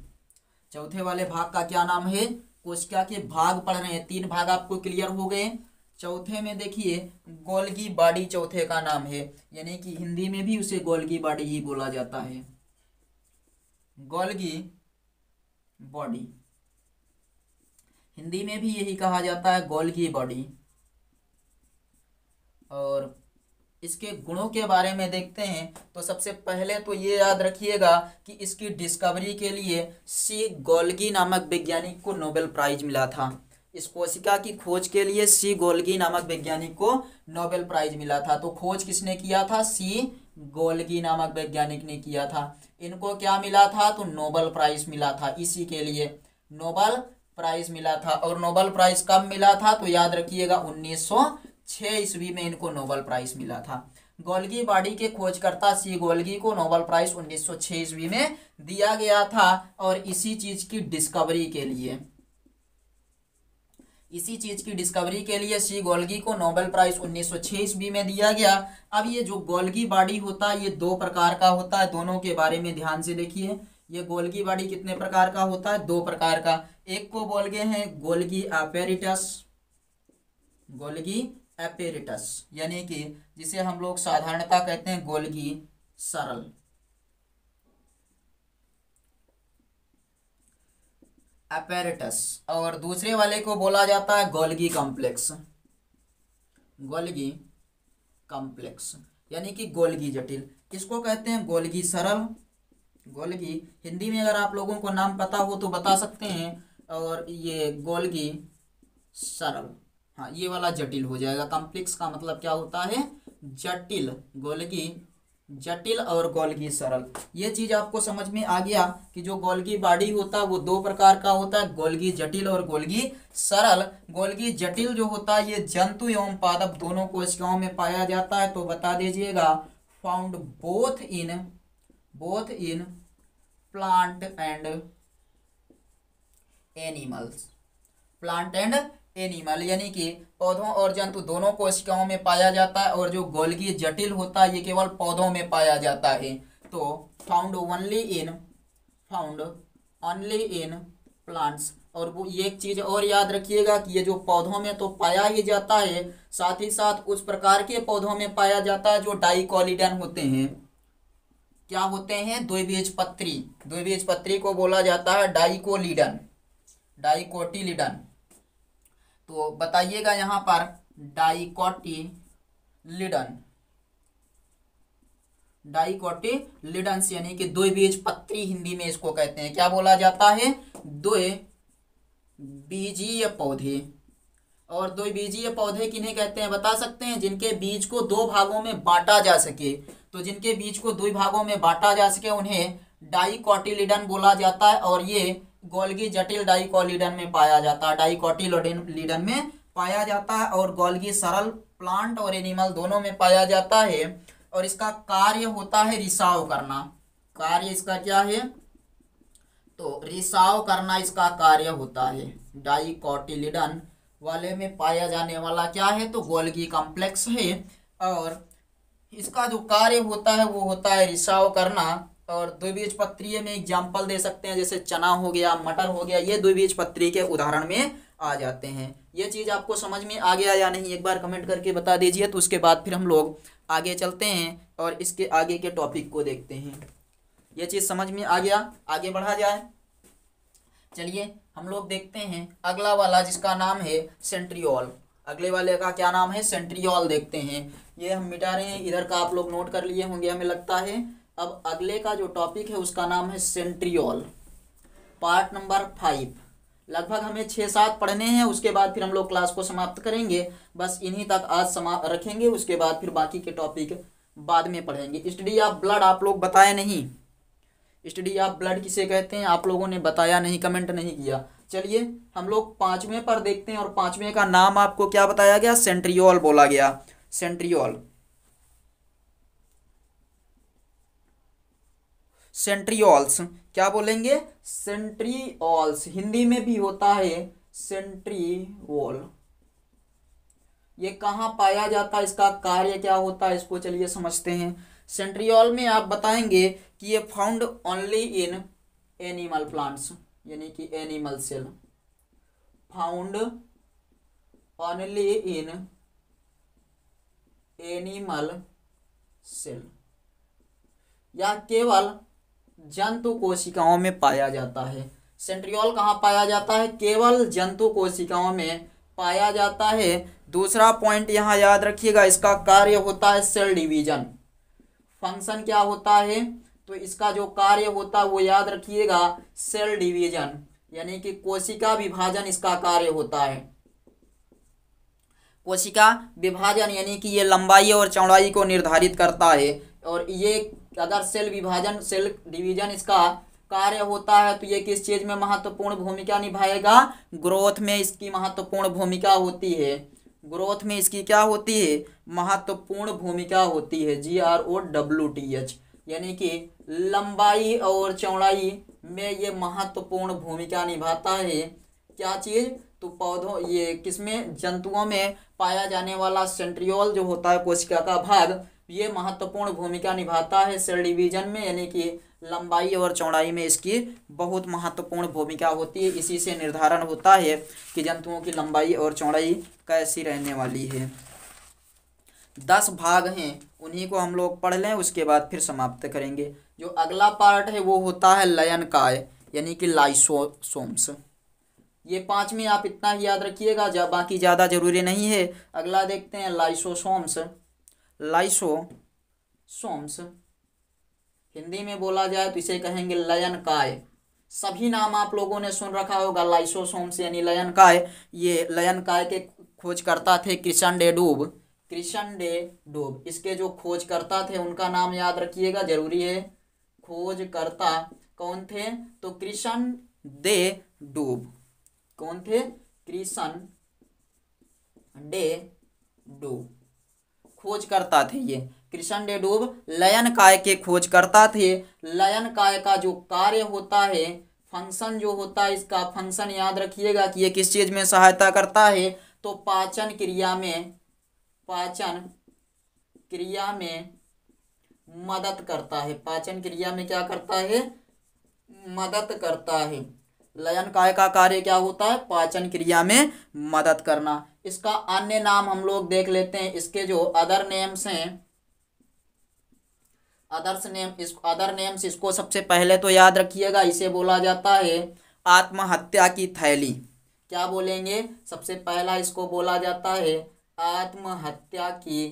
चौथे वाले भाग का क्या नाम है, कोशिका के भाग पढ़ रहे हैं, 3 भाग आपको क्लियर हो गए। चौथे में देखिए गोल्गी बॉडी चौथे का नाम है, यानी कि हिंदी में भी उसे गोल्गी बॉडी ही बोला जाता है, गोल्गी बॉडी, हिंदी में भी यही कहा जाता है गोल्गी बॉडी। और इसके गुणों के बारे में देखते हैं तो सबसे पहले तो ये याद रखिएगा कि इसकी डिस्कवरी के लिए सी गोल्गी नामक वैज्ञानिक को नोबेल प्राइज मिला था। इस कोशिका की खोज के लिए सी गोल्गी नामक वैज्ञानिक को नोबेल प्राइज मिला था। तो खोज किसने किया था, सी गोल्गी नामक वैज्ञानिक ने किया था। इनको क्या मिला था, तो नोबेल प्राइज मिला था, इसी के लिए नोबेल प्राइज मिला था। और नोबेल प्राइज कब मिला था, तो याद रखिएगा 1906 ईस्वी में इनको नोबेल प्राइज मिला था। गोल्गी बॉडी के खोजकर्ता सी गोल्गी को नोबेल प्राइज 1906 ईस्वी में दिया गया था। और इसी चीज की डिस्कवरी के लिए सी गोल्गी को नोबेल प्राइज 1906 ईस्वी में दिया गया। अब ये जो गोल्गी बॉडी होता है ये 2 प्रकार का होता है, दोनों के बारे में ध्यान से देखिए। ये गोल्गी बॉडी कितने प्रकार का होता है, 2 प्रकार का। एक को बोल गए हैं गोल्गी एपेरिटस, गोल्गी एपेरिटस यानी कि जिसे हम लोग साधारणतः कहते हैं गोल्गी सरल। एपेरिटस। और दूसरे वाले को बोला जाता है गोल्गी कॉम्प्लेक्स, गोल्गी कॉम्प्लेक्स यानी कि गोल्गी जटिल। इसको कहते हैं गोल्गी सरल, गोल्गी। हिंदी में अगर आप लोगों को नाम पता हो तो बता सकते हैं। और ये गोल्गी सरल, हाँ ये वाला जटिल हो जाएगा। कॉम्प्लेक्स का मतलब क्या होता है, जटिल, गोल्गी जटिल और गोल्गी सरल। ये चीज आपको समझ में आ गया कि जो गोल्गी बॉडी होता है वो 2 प्रकार का होता है, गोल्गी जटिल और गोल्गी सरल। गोल्गी जटिल जो होता है ये जंतु एवं पादप दोनों कोशिकाओं में पाया जाता है। तो बता दीजिएगा found both in plant and animals, plant and animal यानी कि पौधों और जंतु दोनों कोशिकाओं में पाया जाता है। और जो गोल्गी जटिल होता है ये केवल पौधों में पाया जाता है। तो फाउंड ओनली इन प्लांट्स। और वो ये एक चीज और याद रखिएगा कि ये जो पौधों में तो पाया ही जाता है, साथ ही साथ उस प्रकार के पौधों में पाया जाता है जो डाइकोटिलीडन होते हैं। क्या होते हैं? द्विबीजपत्री। द्विबीजपत्री को बोला जाता है डाइकोटिलीडन, डाइकोटिलीडन। तो बताइएगा यहाँ पर डाइकोटिलीडन, डाइकोटिलीडन्स यानी कि द्विबीजपत्री हिंदी में इसको कहते हैं। क्या बोला जाता है? द्विबीजीय पौधे। और द्विबीजीय पौधे किन्हें कहते हैं बता सकते हैं? जिनके बीज को दो भागों में बांटा जा सके। तो जिनके बीज को दो भागों में बांटा जा सके उन्हें डाइकोटिलीडन बोला जाता है। और ये गोल्गी जटिल डाइकोटिलीडन में पाया जाता है, डाइकोटिलीडन में पाया जाता है। और गोल्गी सरल प्लांट और एनिमल दोनों में पाया जाता है। और इसका कार्य होता है रिसाव करना। कार्य इसका क्या है? तो रिसाव करना इसका कार्य होता है। डाइकोटिलीडन वाले में पाया जाने वाला क्या है? तो गोल्गी कॉम्प्लेक्स है। और इसका जो कार्य होता है वो होता है रिसाव करना। और द्विबीजपत्री में एग्जाम्पल दे सकते हैं, जैसे चना हो गया, मटर हो गया, ये द्विबीजपत्री के उदाहरण में आ जाते हैं। ये चीज़ आपको समझ में आ गया या नहीं, एक बार कमेंट करके बता दीजिए। तो उसके बाद फिर हम लोग आगे चलते हैं और इसके आगे के टॉपिक को देखते हैं। ये चीज़ समझ में आ गया, आगे बढ़ा जाए। चलिए हम लोग देखते हैं अगला वाला जिसका नाम है सेंट्रियोल। अगले वाले का क्या नाम है? सेंट्रियोल। देखते हैं, ये हम मिटा रहे हैं, इधर का आप लोग नोट कर लिए होंगे हमें लगता है। अब अगले का जो टॉपिक है उसका नाम है सेंट्रियोल, पार्ट नंबर 5। लगभग हमें 6-7 पढ़ने हैं, उसके बाद फिर हम लोग क्लास को समाप्त करेंगे। बस इन्हीं तक आज रखेंगे, उसके बाद फिर बाकी के टॉपिक बाद में पढ़ेंगे। स्टडी ऑफ ब्लड आप लोग बताए नहीं, स्टडी ऑफ ब्लड किसे कहते हैं आप लोगों ने बताया नहीं, कमेंट नहीं किया। चलिए हम लोग 5वें पर देखते हैं। और 5वें का नाम आपको क्या बताया गया? सेंट्रियोल बोला गया, सेंट्रियोल। सेंट्रियोल्स क्या बोलेंगे? सेंट्रियोल्स। हिंदी में भी होता है सेंट्रियोल। ये कहाँ पाया जाता है, इसका कार्य क्या होता है, इसको चलिए समझते हैं। सेंट्रियोल में आप बताएंगे कि ये found only in animal plants, यानी कि animal cell. Found only in animal cell, या केवल जंतु कोशिकाओं में पाया जाता है। सेंट्रियोल कहाँ पाया जाता है? केवल जंतु कोशिकाओं में पाया जाता है। दूसरा पॉइंट यहाँ याद रखिएगा, इसका कार्य होता है सेल डिवीजन। फंक्शन क्या होता है? तो इसका जो कार्य होता है वो याद रखिएगा सेल डिवीजन, यानी कि कोशिका विभाजन इसका कार्य होता है। कोशिका विभाजन यानी कि ये लंबाई और चौड़ाई को निर्धारित करता है। और ये अगर सेल विभाजन, सेल डिवीजन इसका कार्य होता है तो ये किस चीज में महत्वपूर्ण भूमिका निभाएगा? ग्रोथ में इसकी महत्वपूर्ण भूमिका होती है। ग्रोथ में इसकी क्या होती है? महत्वपूर्ण भूमिका होती है। GROWTH, यानी कि लंबाई और चौड़ाई में ये महत्वपूर्ण भूमिका निभाता है। क्या चीज? तो पौधों, ये किसमें? जंतुओं में पाया जाने वाला सेंट्रियोल जो होता है कोशिका का भाग, ये महत्वपूर्ण भूमिका निभाता है सेल डिवीजन में, यानी कि लंबाई और चौड़ाई में इसकी बहुत महत्वपूर्ण भूमिका होती है। इसी से निर्धारण होता है कि जंतुओं की लंबाई और चौड़ाई कैसी रहने वाली है। 10 भाग हैं, उन्हीं को हम लोग पढ़ लें, उसके बाद फिर समाप्त करेंगे। जो अगला पार्ट है वो होता है लयनकाय, यानी कि लाइसोसोम्स। ये 5 में आप इतना ही याद रखिएगा, बाकी ज़्यादा जरूरी नहीं है। अगला देखते हैं लाइसोसोम्स। लाइसोसोम्स हिंदी में बोला जाए तो इसे कहेंगे लयनकाय। सभी नाम आप लोगों ने सुन रखा होगा, लाइसोसोम्स यानी लयनकाय। ये लयनकाय के खोजकर्ता थे क्रिश्चियन डे डूब। क्रिश्चियन डे डूब इसके जो खोजकर्ता थे उनका नाम याद रखिएगा, जरूरी है। खोजकर्ता कौन थे? तो क्रिश्चियन डे डूब। कौन थे? क्रिश्चियन डे डूब खोजकर्ता थे ये। क्रिश्चियन डे डूब लयनकाय के खोजकर्ता थे। लयनकाय का जो कार्य होता है, फंक्शन जो होता है, इसका फंक्शन याद रखिएगा कि ये किस चीज में सहायता करता है? तो पाचन क्रिया में, पाचन क्रिया में मदद करता है। पाचन क्रिया में क्या करता है? मदद करता है। लयन काय का कार्य क्या होता है? पाचन क्रिया में मदद करना। इसका अन्य नाम हम लोग देख लेते हैं। इसके जो अदर नेम्स हैं, अदर नेम्स इसको सबसे पहले तो याद रखिएगा, इसे बोला जाता है आत्महत्या की थैली। क्या बोलेंगे? सबसे पहला इसको बोला जाता है आत्महत्या की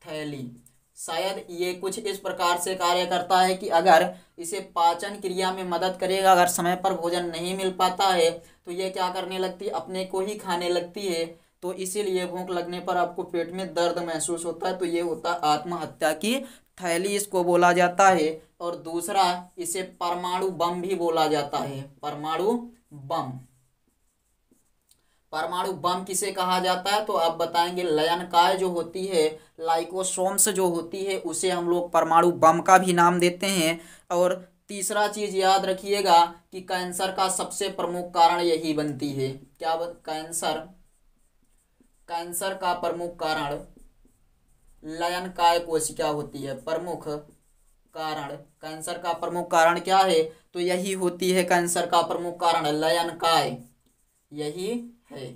थैली। शायद ये कुछ इस प्रकार से कार्य करता है कि अगर इसे पाचन क्रिया में मदद करेगा, अगर समय पर भोजन नहीं मिल पाता है तो ये क्या करने लगती है? अपने को ही खाने लगती है। तो इसीलिए भूख लगने पर आपको पेट में दर्द महसूस होता है, तो ये होता है आत्महत्या की थैली, इसको बोला जाता है। और दूसरा, इसे परमाणु बम भी बोला जाता है। परमाणु बम। परमाणु बम किसे कहा जाता है? तो आप बताएंगे लयनकाय जो होती है, लाइकोसोम्स जो होती है, उसे हम लोग परमाणु बम का भी नाम देते हैं। और तीसरा चीज याद रखिएगा कि कैंसर का सबसे प्रमुख कारण यही बनती है। क्या कैंसर का प्रमुख कारण लयनकाय कोशिका होती है। प्रमुख कारण, कैंसर का प्रमुख कारण क्या है? तो यही होती है कैंसर का प्रमुख कारण, लयनकाय यही है।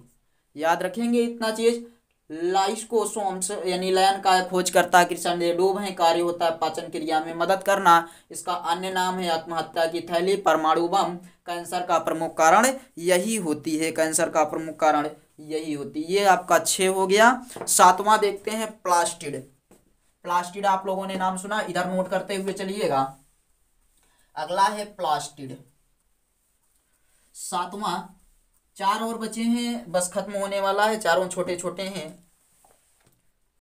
याद रखेंगे इतना चीज। लाइकोसोम्स यानी लयनकाय खोजकर्ता कृष्णदेव हैं, कार्य होता है पाचन क्रिया में मदद करना। इसका अन्य नाम है आत्महत्या की थैली, परमाणु बम। कैंसर का प्रमुख कारण यही होती है, कैंसर का प्रमुख कारण यही होती है। ये आपका 6 हो गया। 7वां देखते हैं प्लास्टिड। प्लास्टिड आप लोगों ने नाम सुना, इधर नोट करते हुए चलिएगा। अगला है प्लास्टिड। 7वां। 4 और बचे हैं, बस खत्म होने वाला है, चारों छोटे छोटे हैं।